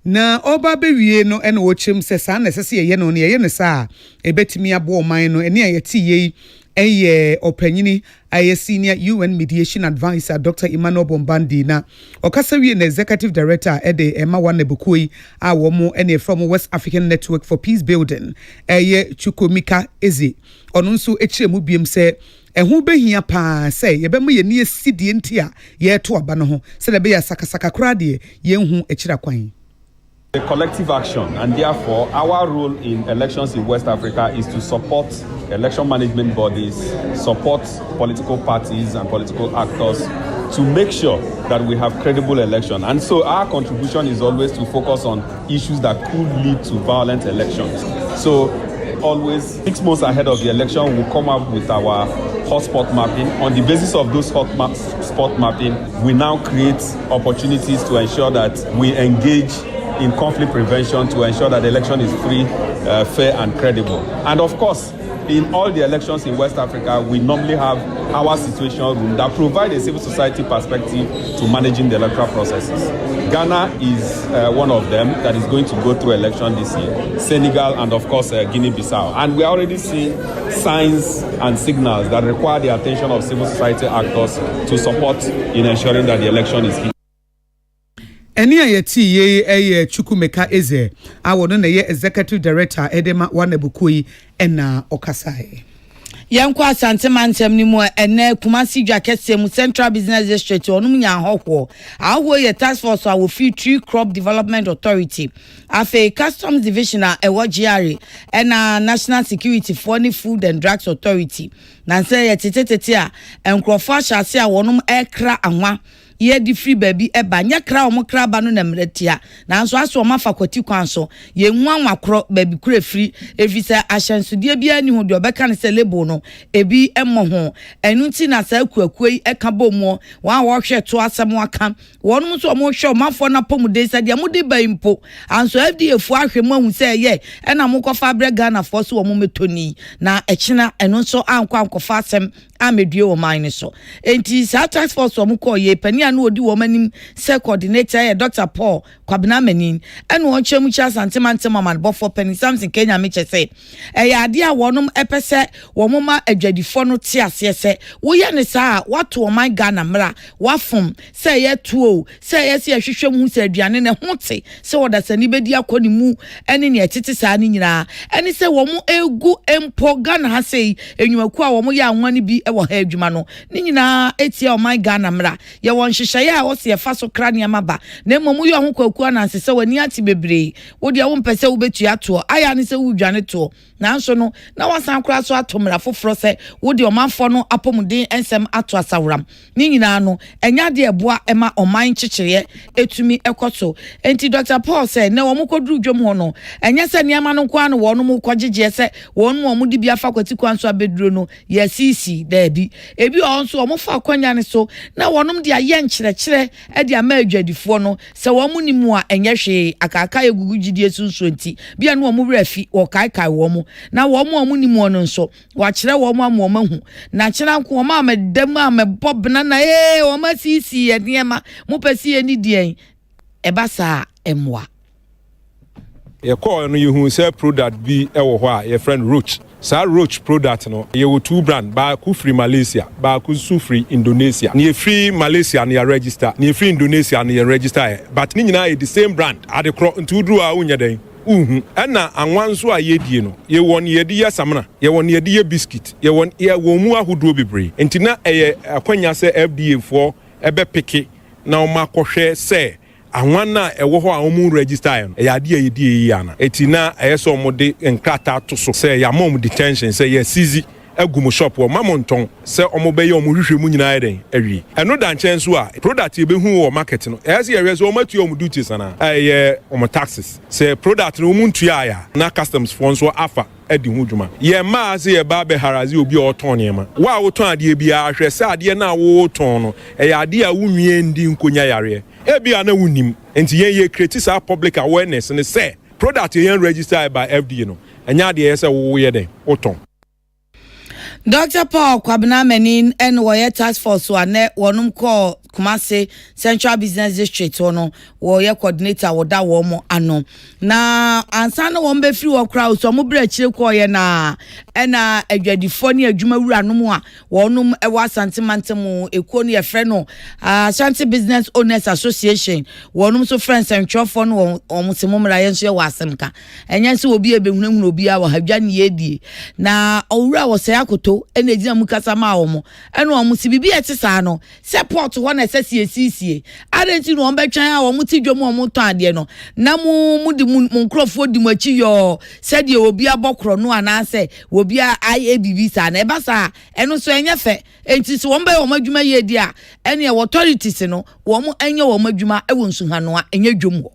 Na oba bewie no ene wo chem se sa na sese ye no ne ye ne sa ebetimi abo man no ene ayeti ye eye opanyini aye senior UN mediation advisor Dr. Emmanuel Bombandi na okasa wie na executive director ede Emma Wanebukui a wo mo ene from West African Network for Peace Building eye Chukwumika Eze ono nso echiremu biem se ehu behia pa se ye be mo ye ne sidie ntia ye to aba no ho se de be ya sakasaka kra de ye hu echira kwan. A collective action, and therefore our role in elections in West Africa is to support election management bodies, support political parties and political actors to make sure that we have credible election. And so our contribution is always to focus on issues that could lead to violent elections. So always 6 months ahead of the election, we'll come up with our hotspot mapping. On the basis of those hotspot mapping, we now create opportunities to ensure that we engage in conflict prevention to ensure that the election is free, fair and credible. And of course, in all the elections in West Africa, we normally have our situation room that provide a civil society perspective to managing the electoral processes. Ghana is one of them that is going to go through election this year. Senegal and of course Guinea-Bissau. And we are already seeing signs and signals that require the attention of civil society actors to support in ensuring that the election is Eni ayeti ye Chukwumika Eze awono na ye executive director Edema Wanebukui ena okasai. Yankwa Asante Mantem ni mu ene Kumasi Dwa kese mu Central Business District onum nya ahokwo. Ahwo ye task force a wo fi Tree Crop Development Authority. Afe Customs Division a ewo GRA ena National Security for the Food and Drugs Authority. Na say ye tetetete a enkrofo ahase a wonum ekra anwa ye di free baby eba nya kra omo kra ba no na mretia nanso aso omo fakwati kwan so ye nwanwa kro baby kura free efisa ahyansudie bia ni ho de obeka ne se label no ebi emo ho enu ti na sa akuakui eka bomo wa wo hwe to asem aka wonum so omo hwe omafo na pomude sa de mode ba impo anso FDA fu ahwe mu ahu se ye ena mo kofa brega na fo so omo metoni na ekina enu so ankwa ankofa asem amedue o mine so enti sa task force omo ko ye pani anu odi wo manim se coordinator ye Dr. Paul Kwabena Manin enu o chemu cha Asante man bofo pani Samson Kenya meche se ya ade a wonum epese wo moma adwadifo no te ase se wo ye ne sa wato o man Ghana mra wafom se ye tuo se ye se hwehwem hu se aduane ne hote se woda sani bedi akoni mu ene ne etete sa ni nyina ene se wo mu egu empo Ghana ha sei enwuaku a wo mu ya anwani bi e wo ha adwuma no ni nyina etie o man Ghana mra ye won hyehyeye a wo se ye fa so krania maba na momu yo ho kwaku ananse se wani ati bebre wo de wo mpese wo betu ato aya ne se wo dwane to nanso no na wasan kura so atomra foforo se wo de omanfo no apomuden ensem ato asawram ni nyina no enya de eboa ema oman kyekyereɛ etumi ekoso enti Dr. Paul se na wo mkoduru dwom ho no enya se niama no kwa no wo no mkogyeje se wo no mo de bia fa kwati kwan so abeduro no ya sisi dabi ebi onso wo fa kwanya ne so na wonom de aye nkyerɛkyerɛ e de ama adwadifo no se wo mu nimu a enye hwe akaka egugu gidie sunso nti bia no wo mu brafi wo kaikai wo mu na wo mu nimu no nso wa kyerɛ wo mu ama mahu na kyerɛ nko wo ma medam a mebobna na wo ma sisi ye niema mo pesi ani dien ebasa emwa ye call no you say product bi ewo ho a your friend Roach sa Roach product no ye wo two brand ba ku free Malaysia ba ku su free Indonesia ni free Malaysia ni register ni free Indonesia ni register but ni nyina e the same brand ade kro ntu duru a unya den ana anwanso a yedie no ye won ye de yasamna ye won ye de biscuit ye won ye wo mu ahodo bebre entina eye akwanya se FDA for ebe peke na o makohwe se anwana ewo ho a omu register no ya de yedie yana etina eyeso omode nkrata to so se ya mom detention se ye sizi agum shop wo mamonton se omobeye omuhwehwe mu nyina eden awie eno da nchen so a product ye behu wo market no ese ye reso omatu om duties na ye om taxes se product no omuntu ya na customs for so afa edi hu dwuma ye ma se ye ba be harazi obi o ton nema wa wo ton ade bia hwe se ade na wo ton no ye ade a wunwie ndi nkonya yare ebia na wunim enti ye create sa public awareness ne se product ye registered by FDA no enya ade ye se wo ye den wo ton. Dr. Paul Kwabena Manin and Warrior Task Force one wonum call Kumasi Central Business District ono warrior coordinator woda womo ano na ansana wombe free wo crowd so mo bra chire ko ye na ena adwadifo ne adwuma wura no mu a wonum ewa Asante Mantem ekuo ne ye frɛ no Ashanti Business Owners Association wonum so friends and chofo no omusemo mra ye so ye wasemka enye se obi ebehunahunu obi a wo hadwa ne yedie na owura wo se akoto ena ejina mu kasa ma wo mo ena omusi bibi etisa no support ho na sesi adenti no ombetwan a wo muti dwom wo muton ade no na mu di mu nkrofo di machi yo sede obi abokro no anase obi IABB sa na eba sa eno so enye fe enti so womba wo madwuma ye di a ene authorities no wo mu enye wo madwuma e wo nsu ha no a enye dwom ho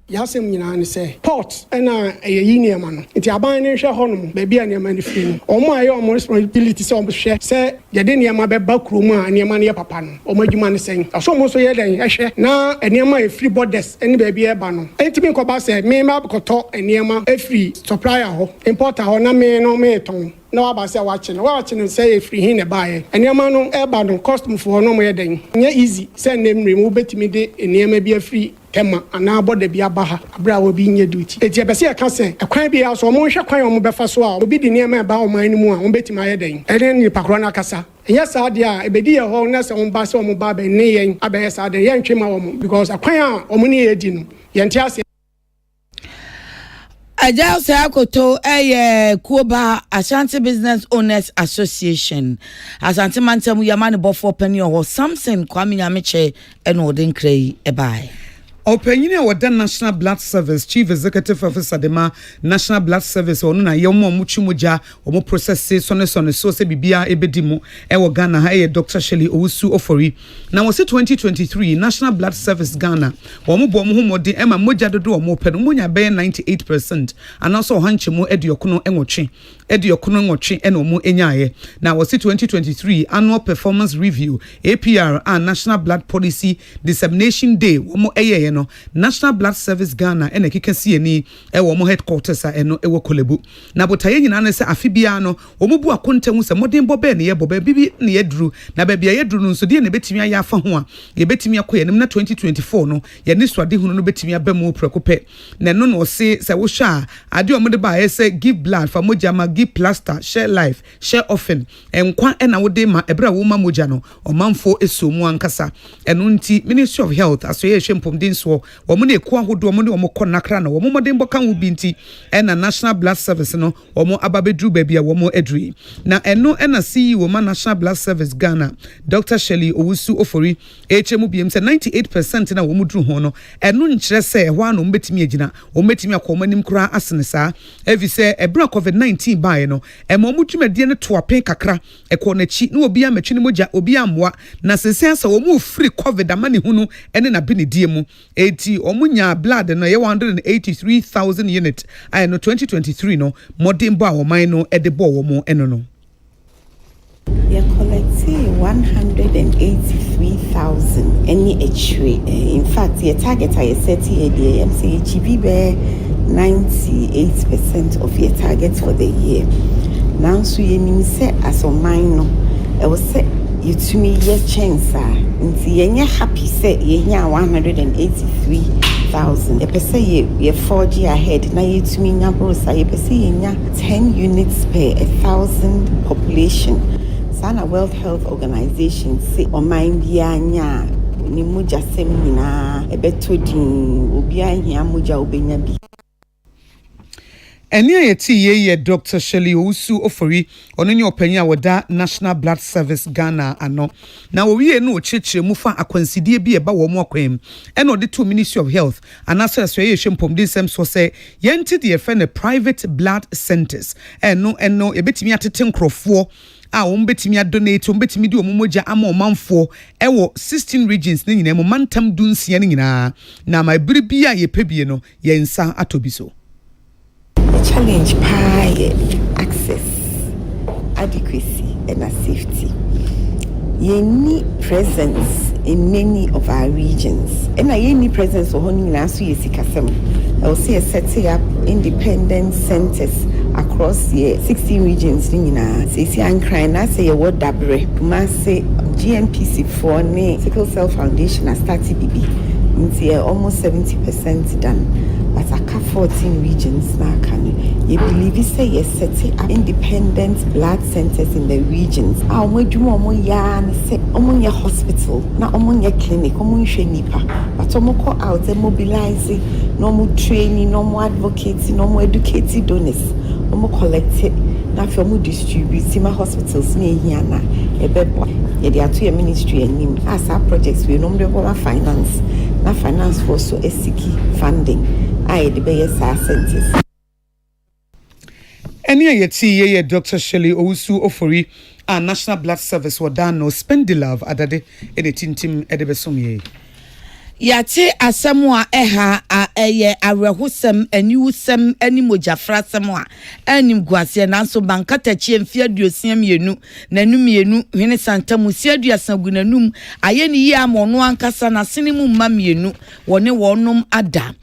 yasem nyina ne se port na eyi niema no nti aban ne hwe honom ba bia niema ne firi no omo aye omo responsibility se omo hwe se ye de niema be ba krom a niema ne papa no omo adwuma ne sen aso omo so ye den hwe na niema e free borders eni ba bia ba no enti me nkoba se me ma koto niema e free supplier ho importer ho na me no me ton na waba se wache no say e free hin ne bae niema no e ba no custom for no mo ye den nya easy se nem rem betimi de niema bia free tema ana boda bia baha abra wo bi nye duty eti ebese e ka se ekwan bia so mo hwe kwan mo befa so a obi di niema ba o man mu a mo betimi aye den ene ni pakro na kasa enya saade a ebedi ye ho na se on ba se o mo ba be ne yen abaye saade yen twema wo mo because akwan a o mo ne ye di no yen ti ase Ajao Sakoto Kuoba Ashanti Business Owners Association. Ashanti Mantamu Yamani Bofo Penny or Samson Kwame Amiche and Odin Cray Ebai. Opinion wa the National Blood Service Chief Executive Officer Dema National Blood Service onu na yomo muchumuja omo process so se bibia ebedimu ewo Ghana ha Dr. Shelley Owusu Ofori na wose 2023 National Blood Service Ghana omo bo mo modi ema moja dodo omo pedo monya be 98% and also hanchemu ediokono enwotwe ena omo enyaye na wose 2023 Annual Performance Review APR and National Blood Policy Dissemination Day omo no National Blood Service Ghana ene kikasi ni ewo mo headquarters eno ewo Kolebu na botaye nyina ne se afibia no omubu akontamu se modin bobe ne yebobe bibi ne yedru na bebia yedru no nso de ne betimi aya afa ho a ye betimi akoye nem na 2024 no ye ne swade hunu no betimi abamu prekope na no no se wo hwa ade omode ba ye se give blood for moja ma give plaster share life share often enkwa ena wode ma ebra wo ma moja no omanfo esomu ankasa eno nti Ministry of Health asoye hwempom din so wo mo ne ku ahodo mo ne wo mo konakra na wo mo modin boka wo binti ena National Blood Service no wo mo ababedru babia wo mo edri na eno ena CEO ma National Blood Service Ghana Dr. Shelley Owusu Ofori HM biem se 98% na wo mo dru ho no eno nkyere se ho ano mbetimi agina wo mbetimi akomanim kura asene saa evi se ebra COVID-19 bae no emo mo dwumadie ne to apen kakra ekọ na chi na obi amatwene moja obi amoa na sese asa wo mo free COVID amane hunu ene na benedie mu eti omunya blood no ye 183,000 unit I no 2023 no modern bo awoman no edebo wo mo eno no we are collecting 183,000 any HRA. In fact, your target I set here the MCHB be 98% of your target for the year. Now so you mean say as a mine no I was say you to me yes chance nti yenye happy say yenya 183,000 e pese ye 4G ahead na you to me nya brosa ye pese yenya 10 units per 1,000 population. Sana World Health Organization say o mind bia nya ni muja sem nyina ebeto din obi ahia muja obenya bi. Eni ayeti ye Dr. Shelley Owusu Ofori ono nye opanya woda National Blood Service Ghana ano na owie no ochechire mu fa akwansidie bi eba wo mo akwam ena ode to Ministry of Health anaso aso ye hwempom de sem so say yenti de fe ne private blood centers eno ebetimi atete nkrofo a ombetimi adonate ombetimi di omomoja ama omanfo ewo 16 regions ne nyina mo mantam dunsia ne nyina na ma biribia ye pebie no ye nsa atobiso. The challenge pie access, adequacy, and safety. You need presence in many of our regions. And I need presence for honing last year. I will see setting up independent centers across the 16 regions. See, I'm crying. I say a word dabre. Say GNPC for Sickle Cell Foundation has started BB. It's almost 70% done. But I have 14 regions now. You believe you say yes, setting up independent blood centers in the regions. We do omonya hospital, na omonya clinic, omonya nipa. But omoko out there mobilizing, no more training, no more advocating, no more educating donors. Omo collect it. Now for more distribute, my hospitals near here na. Ebebo. They are to your ministry and as our projects we normally go finance. Na finance for so SCK funding. I the best centers. Eni ayeti ye Dr. Shelley Owusu Ofori a National Blood Service wadano spend the love adade ene tintim edebesomye. Yate asemwa eha eye arehusem aniwusem animojafrasem a anim guase nanso bankata chie mfia duosia mienu nanu mienu hwene santamu sia duasagu nanum ayeni yi amono ankasa na senimu mma mienu wone wonum ada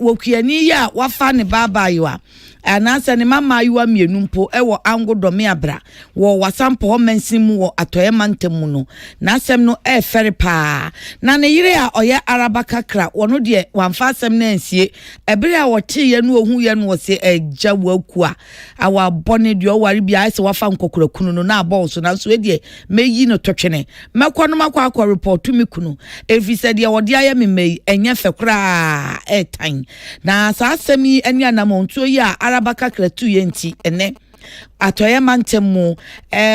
wokuani ya wafa ne baba yo a anasa ne mama yiwa mienu mpo ewo ango dome abra wo wasampo mensin mu wo atoye mantem mu no na asem no fere pa na ne yire a oye araba kakra wono de wamfa asem na ansie ebere a wote ye no ohu ye no wo se agya waku a awa bone de oware bia se wafa nkokora kunu no na abọ so na so de meyi no totwene mekọ no makọ akọ report mi kunu efi se de wo de aye memei enye fekra etan na sa asem yi eni anamontuo yi a araba kakra tu ye nti ene atoye mantemu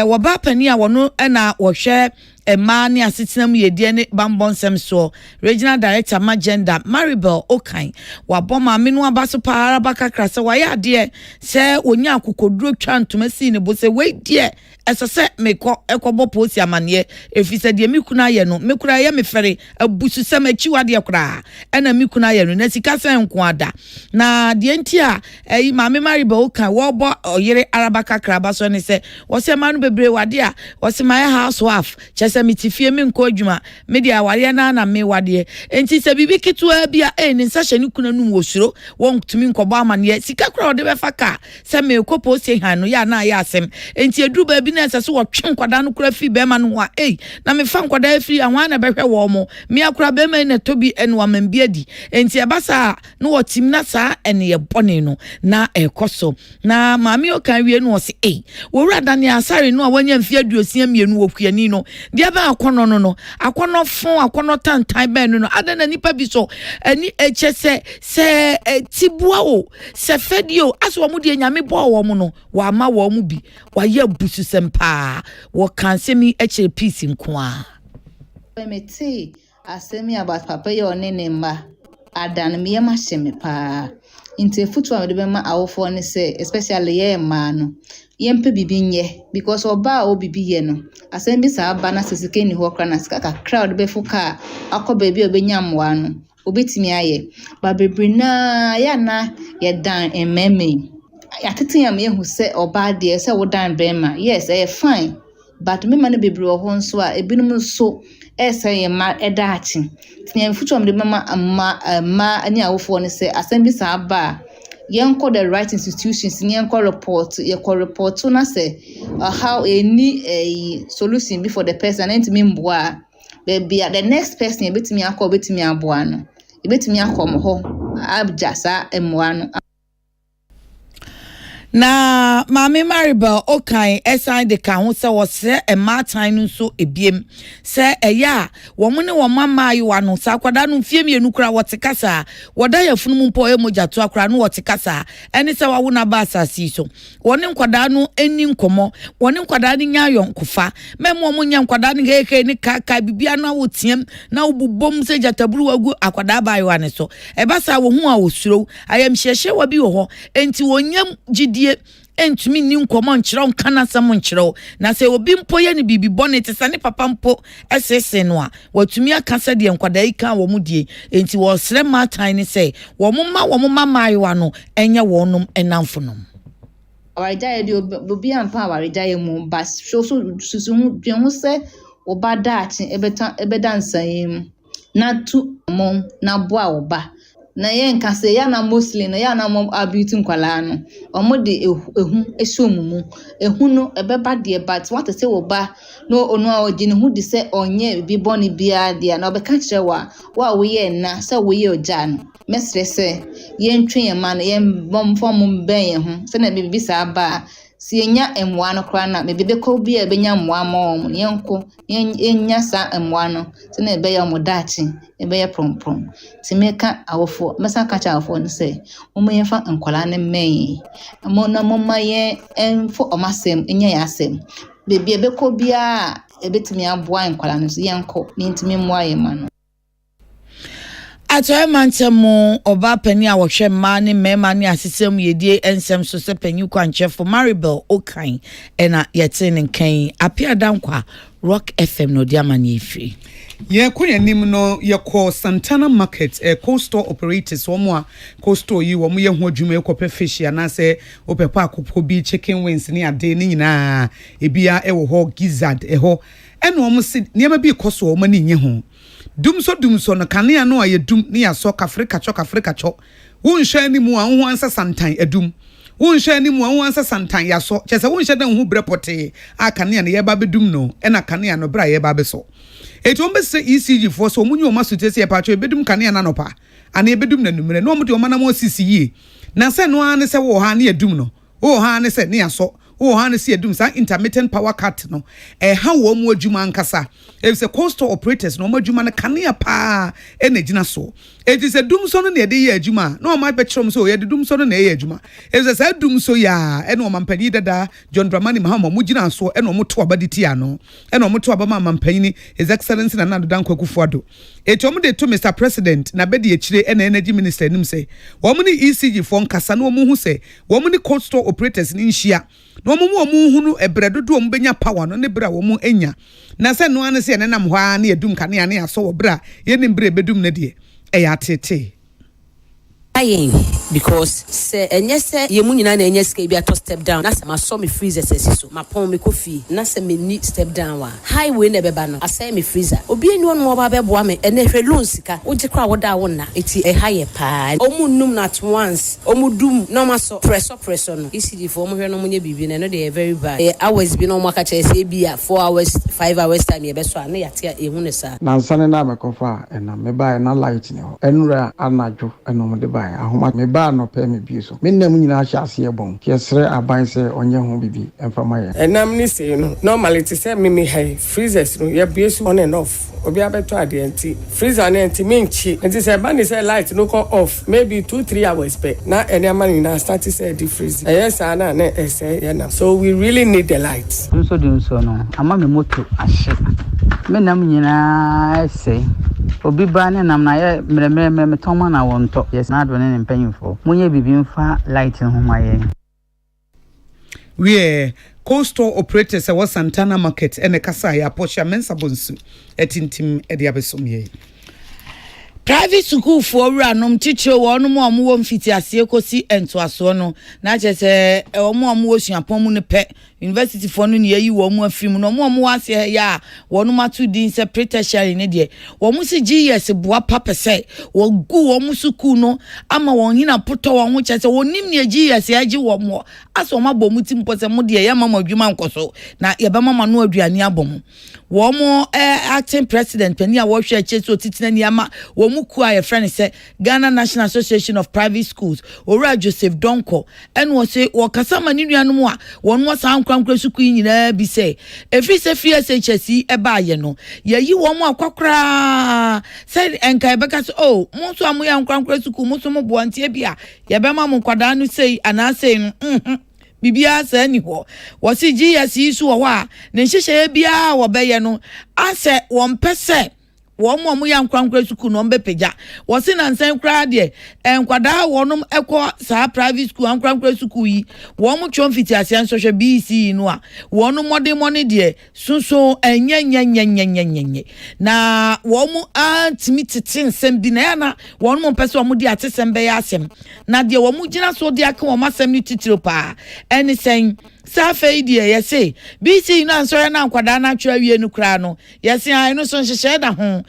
woba pani a wono na wohwe Emma ni asitinam yedie ne bambonsem so regional director Magenda Maribel Okan wa boma menu abaso para bakakra se wa ya de se onya akokoduro twa ntoma si ne bo se we de esese meko ekobo posi amane efise de mikuna ye no mekura ye mefere abusu sem achiwade kura ena mikuna ye no na sika sen nko ada na de nti a mame Maribel Okan wo bo oyere arabakakra baso ne se wo se manu bebre wade a wo se my house wife mitifie me nko adwuma me dia ware na me wade enti se bibi kitua bia ne nsahye ne kuna nu wosuro won tumi nkobo amane sika kura ode be faka se me kopo se han no ya na ya asem enti eduru ba bi na se so wotwe nkwada no kura fi be ma no wa na me fa nkwada fi anwa na behwe wo mo me akura be ma na tobi ene wa mambia di enti ebasa no wotim na sa ene ye bone no na ekoso na maami okan wie no se wo wura dane asare no a wanya mfia duosia mienu wokuani no dia ba akono no akono fon akono tantan ben no adana nipa bi so ani echese se tibua o se fedio aso wo mu de nyame bo wo mu no wa ma wo mu bi wa ye busu sempa wo kansemi eche peace nkoa meti asemi about papa ye onene mba adan me ma hyeme pa inte futu am de be ma awofo ne se especially ye ma no yempe bibi nye because oba o bibi ye no asem bi sa aba na sesike ni ho kra na sika ka crowd be fuka akoba bi obenya mwa no obetimi aye ba bebre na ya na ye dan ememe ya tete ya me hu se oba de se wo dan bema yes fine but me ma no bebre ho nso a ebinum so say ye ma edaachi tinya futu am de mama ma ani awofo ne se asem bi sa aba yenko the right institutions yenko report na say how any a solution before the person and me mboa baby the next person betimi akọ betimi aboa no betimi akom ho abjasa emwa no na mame Maribel Okan esan de ka ho se wo se ematan no so ebiem se eya wo mu ne wo mama ayiwa no sa kwada no mfie mienu kura wote kasa woda yafunu mu mpo emoja to akura no wote kasa eni se wa wona ba asasi so woni nkwada no eni nkomo woni nkwada ni nya yonkofa memo mu nya nkwada ni heke ni kaka bibia no wotiem na wobubom se jataburu wagu akwada ba ayiwa ne so ebasa wo hu a wosuro ayam hyehye wa bi wo ho enti wonyam gidi entumi ni nkomo nkyerɛ nkana sam nkyerɛ na sɛ obi mpo ye ne bibi bone te sane papa mpo esese no a watumi akasa de nkwada yi kan wo mu die enti wo sre matan ne sɛ wo mo ma maiwa no enye wonum enamfonom awarija de obi ampa awarija ye mu ba so susu hu dwen ho sɛ oba daachi ebeda nsan na tu mo na boa oba na ye nka se ya na muslim na ya na mom abuti nkwala no omo de ehu esomumu ehu no ebeba de but what say wo ba no onu a ogi ne hu de se onye bi boni bia de na obeka kire wa wo ye na se wo ye oja no mesre se ye ntwe ye ma na ye bom fom ben ye hu se na bibi sa ba si enya emwa no kra na bebe ko bia ebenya mwa ma om yenko enya sa emwa no se na ebe ya modachi ebe ya promprom timeka awofo mesa kacha awofo no se omo yenfa nkwala ne men mo na mo maye enfo omasem enya ya asem bebe ebe ko bia ebetimi aboa nkwala no so yenko ni ntimi mwa ye ma no atoy mantemu oba pani a wohwe ma ne mema ne asesem yedie ensem so se panyi kwanchefo Maribel Okan ena yete ne kan apia dankwa Rock FM no diamani efi ye kunyanim no ye call Santana Market coastal operators wo mo a coastal yi wo mo ye ho adwuma ekope fish ya na se opepa akopo bi chicken wings ne ade ne nyina ebia ewo ho gizzard eho eno wo mo se niam bi koso wo mo ne nye ho dumso no kanea no aye dum ne yaso kafrika cho won hwa ni mu a ho ansa santan adum won hwe ani mu won ansa santan ya so kyese won hwe dan hu brepote akane na ye ba bedum no na kane no bra ye ba be so eto mbe se ECG for so munyi o masutese ye patcho bedum kane na nopa ana ye bedum na numere no mo de o manam osisi yi na se no an se wo ha na edum no wo ha ne se ne aso wo ha ne se edum sa intermittent power cut no ha wo mu adwuma nkasa if say coastal operators no mo adwuma na kane pa na gina so it is a dum so no na de ye adwuma no ma be chrom so ye de dum so no na ye adwuma if say dum so ya e no mampani dada John Dramani Mahama mo gina so e no mo to abaditi ano e no mo to abama mampani his excellency na Nana Dankwa Akufo-Addo eto mo de to Mr President na be de akire e na energy minister nim say wo mo ni ECG for nkasa no mo hu say wo mo ni coastal operators ni nhia no mo hunu ebredodo mo benya power no ne bra wo mo enya na se no ane se ne nam hwa na edum kane ane aso wo bra ye ne bre bedum ne de tete because se enye se ye mu nyina na enye ska bi ato step down na se ma so me freezer so ma pon me kofi na se me ni step down wa highway na beba no asai me freezer obi eni onu oba beboa me ene hwe loan sika oje kra woda wo na eti high pa omu num na at once omu dum no ma so press no ECG for omu hwe no munye bibi na no dey very bad hours bi no mo aka che se bi 4 hours 5 hours time ye be so na yate ehu ne sa na nsane na me kofa na me ba na light ne ho enura anajo eno mo de ba ahoma me ba no pe me bi so me nam nyina ahya ase bon kesre aban se onye ho bibi emfama ye enam ni se no normally to say me high freezers no ye biesu on and off obi abeto ade anti freezer na anti menchi anti say ban say light no come off maybe 2-3 hours pe na any man na start say the freezer yes na say ye na so we really need the lights dum so no ama me moto ahye me nam nyina say obi ba ne nam na ye mremre me toma na wonto yes na do ne mpanyimfo munye bibi mfa light ho maye we coastal operators was Santana market ene kasa ya Portia Mensa Bonsu etintim e dia besom ye private school for ranom teacher wonu mo amwo mfiti ase kosi entoaso no na chese omo amwo suapon mu ne pe university for no ne yi wo mu afim no mo ase ya wonu matu din se pretentiary ne de wo mu si GS boa papa se wo gu wo mu suku no ama won hina poto wo ho chese wonim ne GS agi wo mo aso ma bom tim pose mo de ya mama adwuma nkoso na ye be mama no aduane abom wo mo acting president pani a wo hwe chese otitina ni ama wo muku a friend say Ghana National Association of Private Schools Ora Joseph Donko and was say wo kasa mani nuanu a won was ankwankwa suku nyina bi say every say FSHC e ba ye no ye yi wo mo akwakra say enka e beka so oh mo so amu ya ankwankwa suku mo so mo bo antie bia ye be ma mo kwada no say ana say bibia sa ni ho wo si GS yi so wo a ne hyehyɛ bia wo be ye no ase wo mpese wo mo ya nkwankwa suku no mbepeja wo se na nsan kra de enkwada wonom ekọ sa private school nkwankwa suku yi wo mo twon fiti asian so hwe BC no a wonom modem de sunso enyenyenyenyenyenye na wo mo antimi tete nsem bi na ya na wonom pese wo mo de atesem be ya asem na de wo mo gina so de aka wo masem ni titiro pa eni sen safe idea yese BC no ansore na nkwada na atwa wie no kra no yese ai no so nhyehyɛ da ho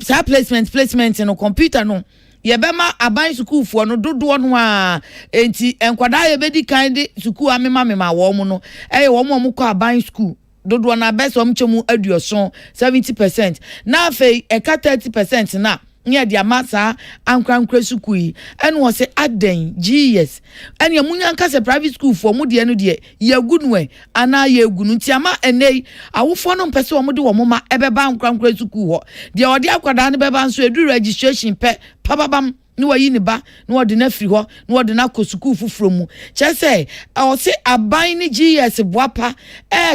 sa placement no computer no ye bema aban school fo no dodo no a enti enkwada ye bedi kan de school amema wo mo no wo mo kɔ aban school dodo na beso mchemu aduoson 70% na afei eka 30% na nye dia masa ankwankwa suku yi ene wo se aden GS ene amunya nka se private school for mu de no de yagunwe ana yagunu ntiama enei awofo no mpese wo mu de wo mama ebeba ankwankwa suku ho de odi akwada ne beba nso edu registration pe papabam ni wayi ni ba ni wodi na firi ho ni wodi na kosuku fufuro mu chese o se aban ni GS boapa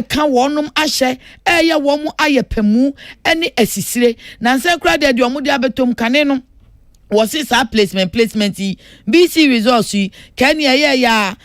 ka wonum ahye ye wo mu ayepemu ene asisire na nsan kra de omu de abetom kane no wo se sa placement yi BC results yi Kenya ya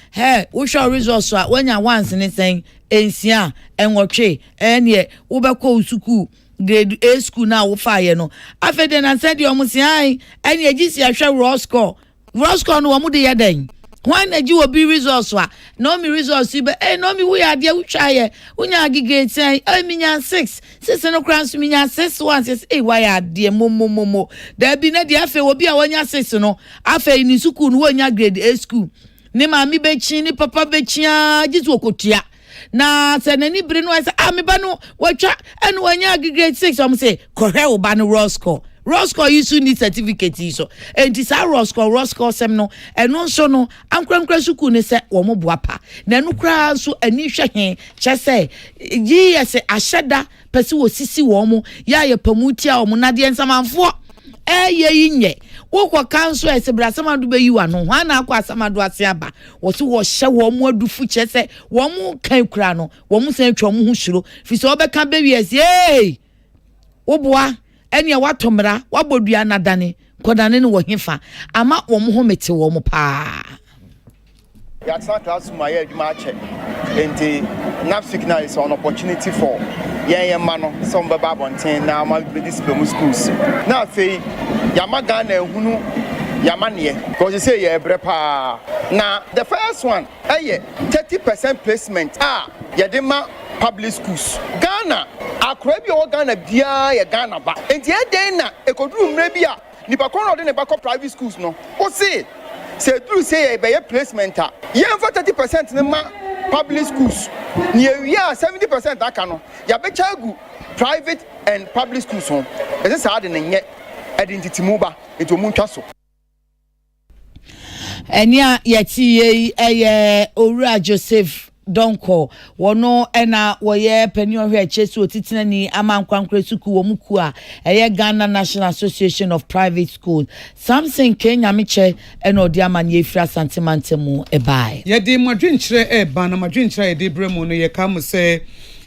wo show results a wanya once ni sen ensia enwotwe ene wo be ko suku grade A school na wo fire no afede na said you must ai any agisi ahwe raw score no wo de yadan when agi wo bi results wa no me results be no me we ade wo twaye unya agigate ai minya 6 no kran so minya 6 1 says why ade mo da bi na de afa wo bi a wonya 6 no afa ni school no wonya grade A school ne maami bechi ne papa bechia jitu okotua na se nani bere no say me ba no watwa ene wanya grade 6 am say kohwe wo ba no Roscoe you soon need certificate so enti sa Roscoe sem no eno nso no ankrankra suku ne se wo mo boapa na enu kra so ani hwe che se yi yese ahyeda pese wo sisi wo mo ya ye pamuti a wo na de nsamanfo ye yinye wo kwa kanso ese brasamadu be yiwa no hwa na akwa asamadu ase aba wo se wo hye wo mo adufu che se wo mo kan kra no wo mo san twa mo hu hiro fi so obeka be wiese wo boa ene watomra wabodua nadane kodane ne wo hefa ama wo mo ho mete wo mo pa ya class my adwuma che enti NAPSIC now is an opportunity for ma no some baba bonten na ma be this schools na say yama Ghana ehunu yama ne because you say ye brepa na the first one 30% placement yedema public schools Ghana akra bi o Ghana bia ye Ghana ba enti eden na ekoduru mre bia nipa kon ode ne ba private schools no o say do say be placement ye for 30% ne ma public schools near 70% aka no ya be chagu private and public schools so ese sa de ne identity muba eto mu ntwa so enia yeti Owura Joseph Donko wono ena woye penyo hwe chesu otitina ni amankwankre suku wo muku a Ghana National Association of Private Schools Samson Kenya meche ena odi amanye efra santimantemu ebai ye de madwenkyere na madwenkyere ye de bremu no ye kam se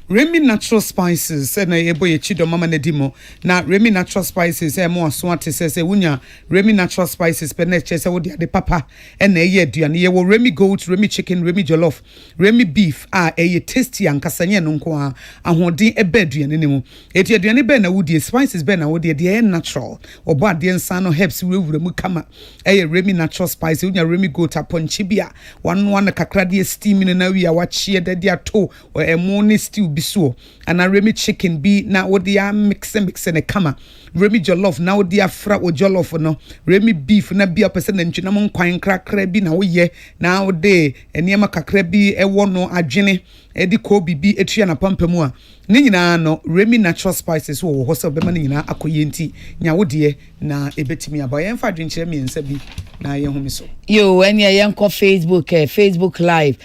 Remy Natural Spices na yebo ye chido mama na dimo na Remy Natural Spices mo aso ate se wunya Remy Natural Spices pe na che se wo de papa na ye aduane ye wo Remy goat, Remy chicken, Remy jollof, Remy beef ye tasty ankasanye no nko a ahoden ebe aduane ne mu eti aduane be na wodi spices be na wodi de natural obo ade nsa no herbs wura mu kama Remy Natural Spices wunya Remy goat aponchi bia one kakra de steam na wi a wachie de ato emo ne stew bisuo ana Remy chicken bi na wodi ya mix ne kama Remy jollof na wodi afra o jollof no Remy beef na bia pese na ntwena mo nkwan krakra bi na woye na wodi eniema kakra bi ewo no adwene edi ko bibi etua na pampamu a ne nyina no Remy Natural Spices wo ho so be ma ne nyina akoye nti nya wodi na ebetimi aba ye mfa adwenkyere miensa bi na ye humi so yo enya ye nko Facebook live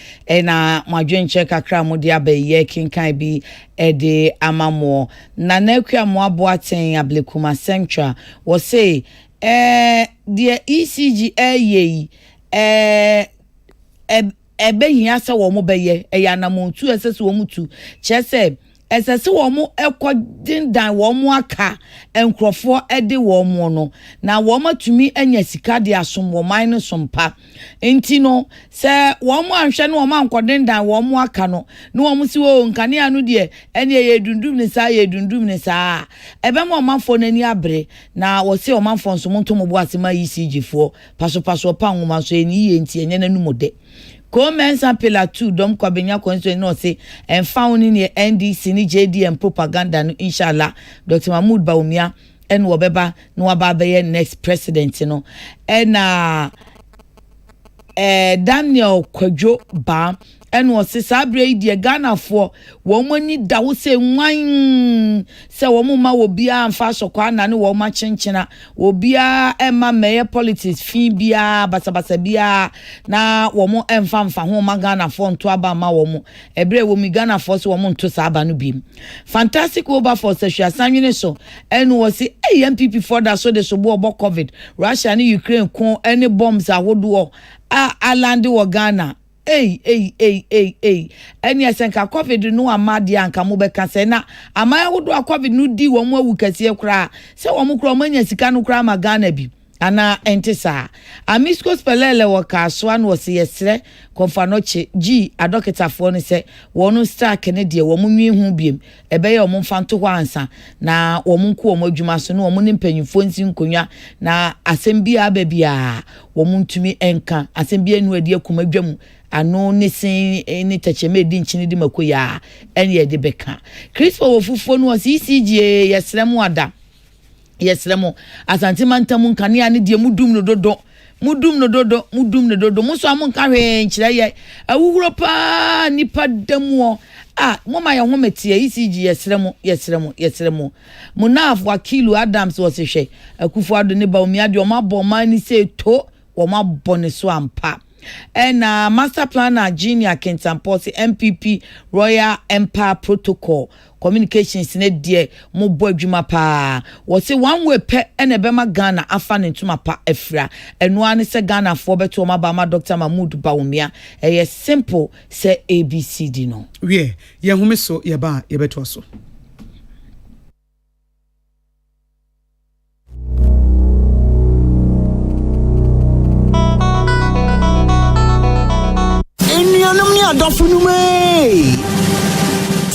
na madwenkyere kakra mo dia ba ye kinkan bi ede amamo na nakua mo aboaten ablekuma central wo say the ECG ebe hia se wo mo beye ya na mo tu esese wo mo tu chese esese wo mo ekodindan wo mo aka enkrofo ede wo mo no na wo matumi anya sika de asom wo man no sompa enti no se wo mo anhwe no wo man kodindan wo mo aka no no wo mo si wo nkane anu de ene ye dundum ne sa ebe mo manfo nani abre na wo se wo manfo nso mo ntomo bo asema ECG fo paso pa nwoma so eni ye enti enye nanu mode Comensa Pillar 2 dom kwa benya konso no se found in the NDC ni JDM propaganda no inshallah Dr. Mahmoud Baumia en wobeba no ababeye next president no Daniel Kwadwo ba en wo se sabre die Ghana fo wo mani da wo se nwan se wo ma wo bia amfa sokwa na ne wo ma chenchena wo bia ema meye politics fi bia basabasa bia na wo mo emfa ho ma Ghana fo nto aba ma wo mo ebre wo mi Ghana fo se wo mo nto sa aba no bi fantastic over for session sanwene so en wo se MPP for that so de so bo COVID Russia and Ukraine ko any bombs ahodo alandi wo Ghana eni esenka COVID no amade anka mo beka se na amaya wodo COVID no di wo mo awu kase kra se wo mo kra mo anya sika no kra ma Ghana bi ana entisa amisco spelele wo ka so an wo se yesre konfanoche G adokita fo no se wonu star ne de wo mo nwi hu biem ebe ye wo mo fanto ho ansa na wo mo nko wo mo adwuma so no wo mo ne mpanyimfo nsi nkonwa na asembia ababia wo mo ntumi enka asembia nu ade akuma dwam ano ne sin ni techeme di nchini di makoya enye de beka Crispo wo fufo no ECG yesremu ada yesremu asantimantamu nkane ane de mu dum no dodo mudum no dodo mo so amon ka hwe nkyira ye awuhuro pa nipa damuo mama ya hometie ECG yesremo munaf wa kilo Adams wo se hwe akufo ado ne ba omi ade o mabọ man ni se to wo mabọ ne so ampa and master planner Junior Kentamposi MPP Royal Empire Protocol communications ne die mo bo adwuma pa wo se one way pe ene be ma Ghana afa ne ntuma pa afra eno ane se Ghana fo beto ma ba ma Dr. Mahmoud Bawumia simple se ABCD no we ye home so ye ba ye beto so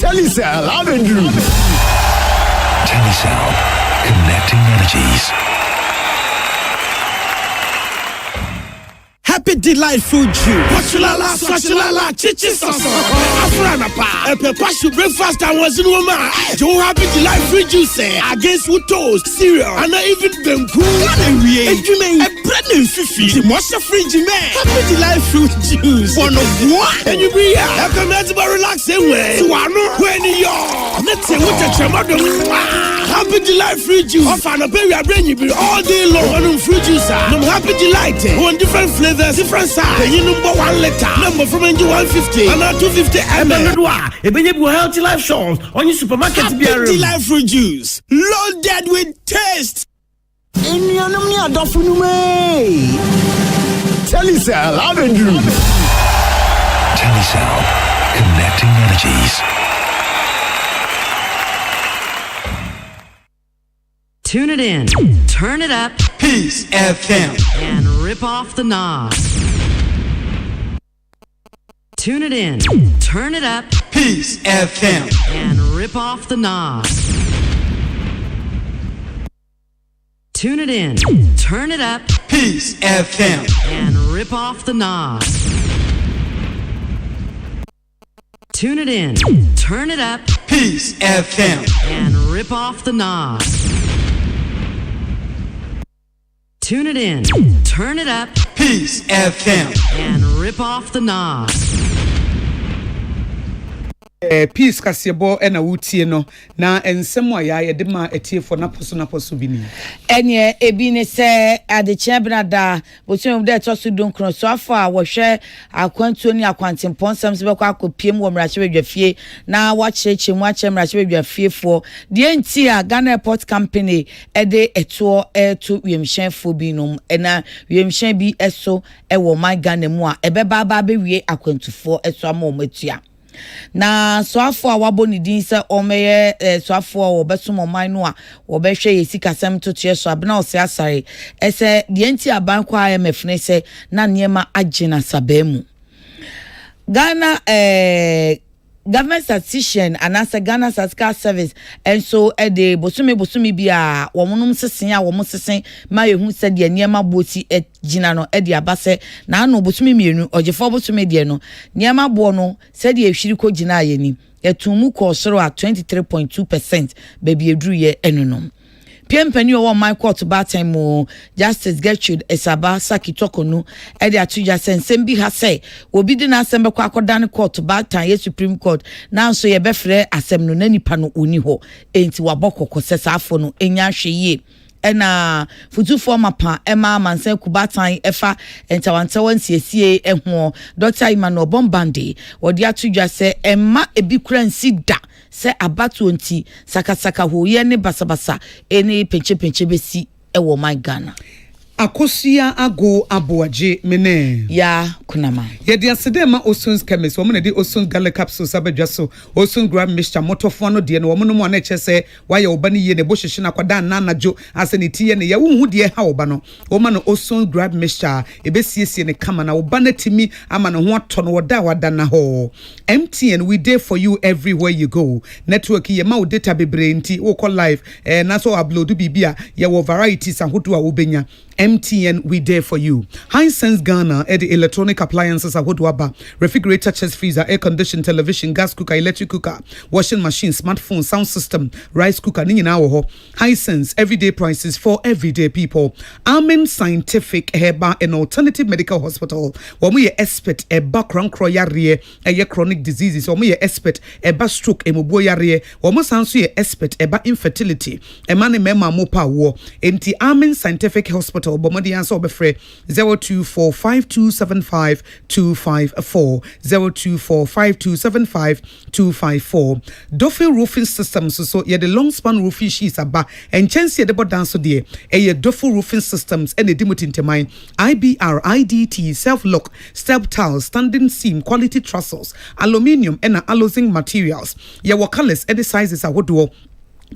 Telecel, Avenue. Telecel, connecting energies. Happy delightful June. Wachulala, swachulala, chichi soso. Afrana pa. Epe pashu breakfast and was in woman. Joe happy delightful juice against with toast, cereal, and even them cool. A bread and fifi. The most fringy man. Happy delightful juice. One of one. And you be here. I come here to relax away. So I know when you're. Let's say what a chamado. Happy delightful juice. Of an baby, I bring you all day long. One fruit juice. I'm happy delight. One different flavor. Different size. The number 1 liter. Number from NG 150. And 250 ml. A baby healthy life shows on your supermarket. Happy life fruit juice. Loaded with taste. Telecel Avenue. Telecel. Connecting energies. Tune it in, turn it up, Peace FM, and rip off the knob. Tune it in, turn it up, Peace FM, and rip off the knob. Tune it in, turn it up, Peace FM, and rip off the knob. Tune it in, turn it up, Peace FM, and rip off the knob. Tune it in, turn it up, Peace FM, and rip off the knob. Peace kasebo ena wutie no na ensemo ya ye de ma etiefo na poso bi ni enye ebi ne se adechia brada botum de to so dunkron so afa wo hwe akwantuo ni akwantemponsam se bekwa akopiem wo mrache bedwafie na wacheche mu ache mrache bedwafie fo de enti a Ghana Airport Company ede eto to wiemhyenfo bi nom ena wiemhyen bi eso wo my Ghana mu a ebeba ba be wie akwantufo eso ama omatua na soafo a wabo ni din se omeye soafo a obesom oman no a obehwe yesikasem totoye so abna ose asare ese de enti aban kwa IMF ne se na niema agina sabemu Ghana government statistician and as a Ghana Statistical Service and so de bosumi bia womunum sesen a womu sesen ma yehu se de niema boti gina no de abase na no bosumi mienu ogefo bosumi de no niema bo no se de ehwiri ko gina ayeni etumu ko soro a 23.2% baby edru ye enunom Piempeni owo my court batem mo Justice Gertrude Esaba Sakitokonu e de atuja sensem bi ha say obi di na asem bekwa akoda ne court batem ye Supreme Court na nso ye befre asem no na nipa no oni ho enti wabokoko sesafo no enya hweye ena futufo mapa ema mansen kubatan efa entawantawa nsiesie eho Dr. Emmanuel Bombande wodi atudwa se emma ebi kura nsida se abatu nti sakasaka ho ye ne basabasa ene penche besi ewo my Ghana Akosia ago aboaje mene ya kunama ye de asedema Osons chemist wo de Osons garlic capsules abadwaso Osons grab mixture motofo no de no wo no mo na chese waye obani ye ne bohwehwe na kwada na anajo asene tie ne ye wo hu de ha oba no wo ma no Osons grab mixture ebesiesie ne kama na oba na timi ama no ho ato no wada na ho MTN we there for you everywhere you go network ye ma wo data bebre nti wo call live na so upload bibia ye wo varieties ahodo a wo benya MTN, we there for you. Hisense Ghana, the electronic appliances ahodoaba, refrigerator, chest freezer, air conditioned television, gas cooker, electric cooker, washing machine, smartphone, sound system, rice cooker, Hisense, everyday prices for everyday people. Amen Scientific Herba, an alternative medical hospital. When we expert a background croyare, a chronic diseases, or we expert a stroke, a moboyare, or most answer expert a infertility, a man mema mopa war, enti Amen Scientific Hospital. Bomodi answer befre 02452752554 02452752554. Duffield Roofing Systems so ye the long span roofing sheets aba and chance ye the bod dance so there a Duffield Roofing Systems and the dimut into mine IBR IDT self lock step tiles standing seam quality trusses aluminium and alloying materials ye colors and the sizes are what do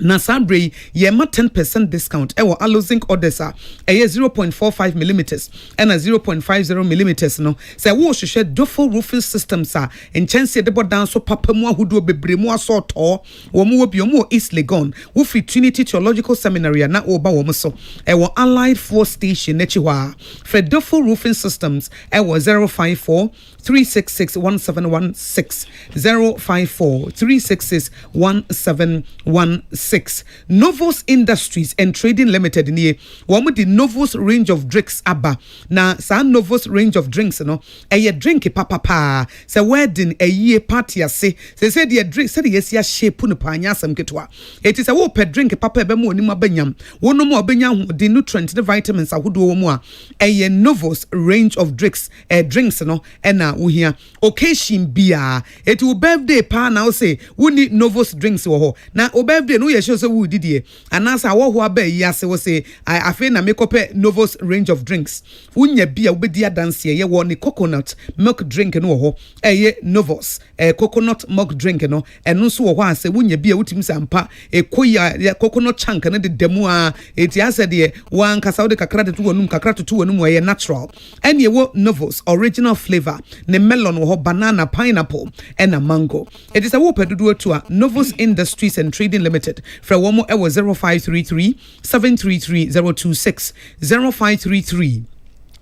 na sabre ye ma 10% discount ewo allo zinc orders a 0.45 mm and a 0.50 mm no say wo hwehwe Duffield Roofing Systems a enchanse de bodan so papa mu ahodo bebre mu asoto wo mu obi mu East Legon wo fi Trinity Theological Seminary na oba wo so ewo Allied Force Station echi hwa for Duffield Roofing Systems ewo 054 366 1716 054 366 1716. Novos Industries and Trading Limited near one the Novos range of drinks abba na sa Novos range of drinks no a drink papa say wedding a year party say said the drink said yes ya shape no pa anya asem ketwa it is a wo per drink papa be mo onima banyam wo no mo banyam the nutrients the vitamins ahodo wo mu a Novos range of drinks drinks no na wo hia occasion bia it will birthday pa na say we need Novos drinks wo ho na o birthday no show so we did here and as I wo ho ba yase wo say I feel na make up Novos range of drinks unya bia obedia dance ye wo ni coconut milk drink no ho Novos coconut milk drink no eno so wo ho ase unya bia utim sampa koya coconut chunk na de demu a eti ase de wan kasa wo de kakra de to wonum kakra to wonum ye natural and ye wo Novos original flavor ne melon wo ho banana pineapple and a mango it is a wo pedudu to a Novos Industries and Trading Limited fra womo ewo 0533 733 026 0533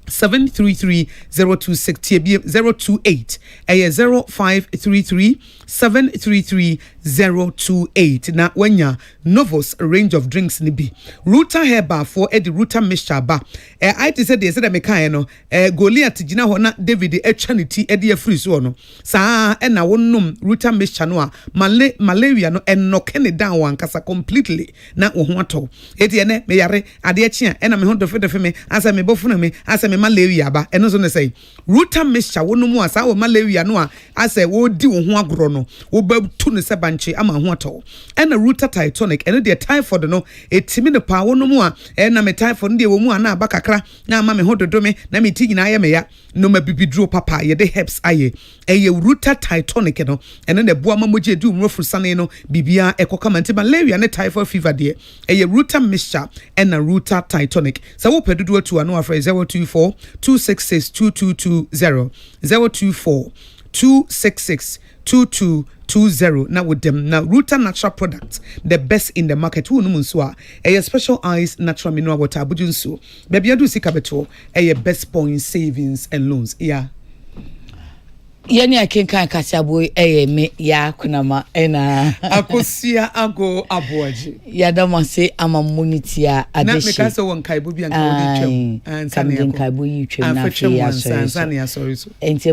733-026 TB 028 0533 733-028 na wenya Novos range of drinks ni bi Ruta Herba for the Ruta mixture ba I said they said meka no Goliath gina ho na David etwanity e de afri so no saa na wonnom Ruta mixture no a malaria no enoke ne down wan kasa completely na wo ho ato eti ene me yare ade achia na me ho dofe me asa me bofuna me asa me malaria ba eno so ne say Ruta mixture wonnom asa wo malaria no a asa wo di wo ho agro no wo ba tu ne se banche ama ho ato na Ruta Titanic eno de typhoid no etimi ne pa wonnom a na me typhoid no de wo mu ana aba kakra na ama me ho dodo me na me ti nyina ye me ya no ma bibidro papa ye de herbs aye Ruta Titanic no eno ne boa mamoje du mro frusane no bibia ekoka manti malaria ne typhoid fever de Ruta mixture na Ruta Titanic so wo pedudu atu ano afre 024 266 2220 024 266 2220 now with them now Ruta natural products the best in the market who no so a special eyes natural mineral water abujunsu baby adu sika beto a best point savings and loans yeah yani akenkan kasiabo me ya kunama ena akosia ago aboaji ya damase amamunitia adeshi na mekasa won kaibo bi anka odi twem ansa ne kaibo yi twem na afia so ansa ne asori so enti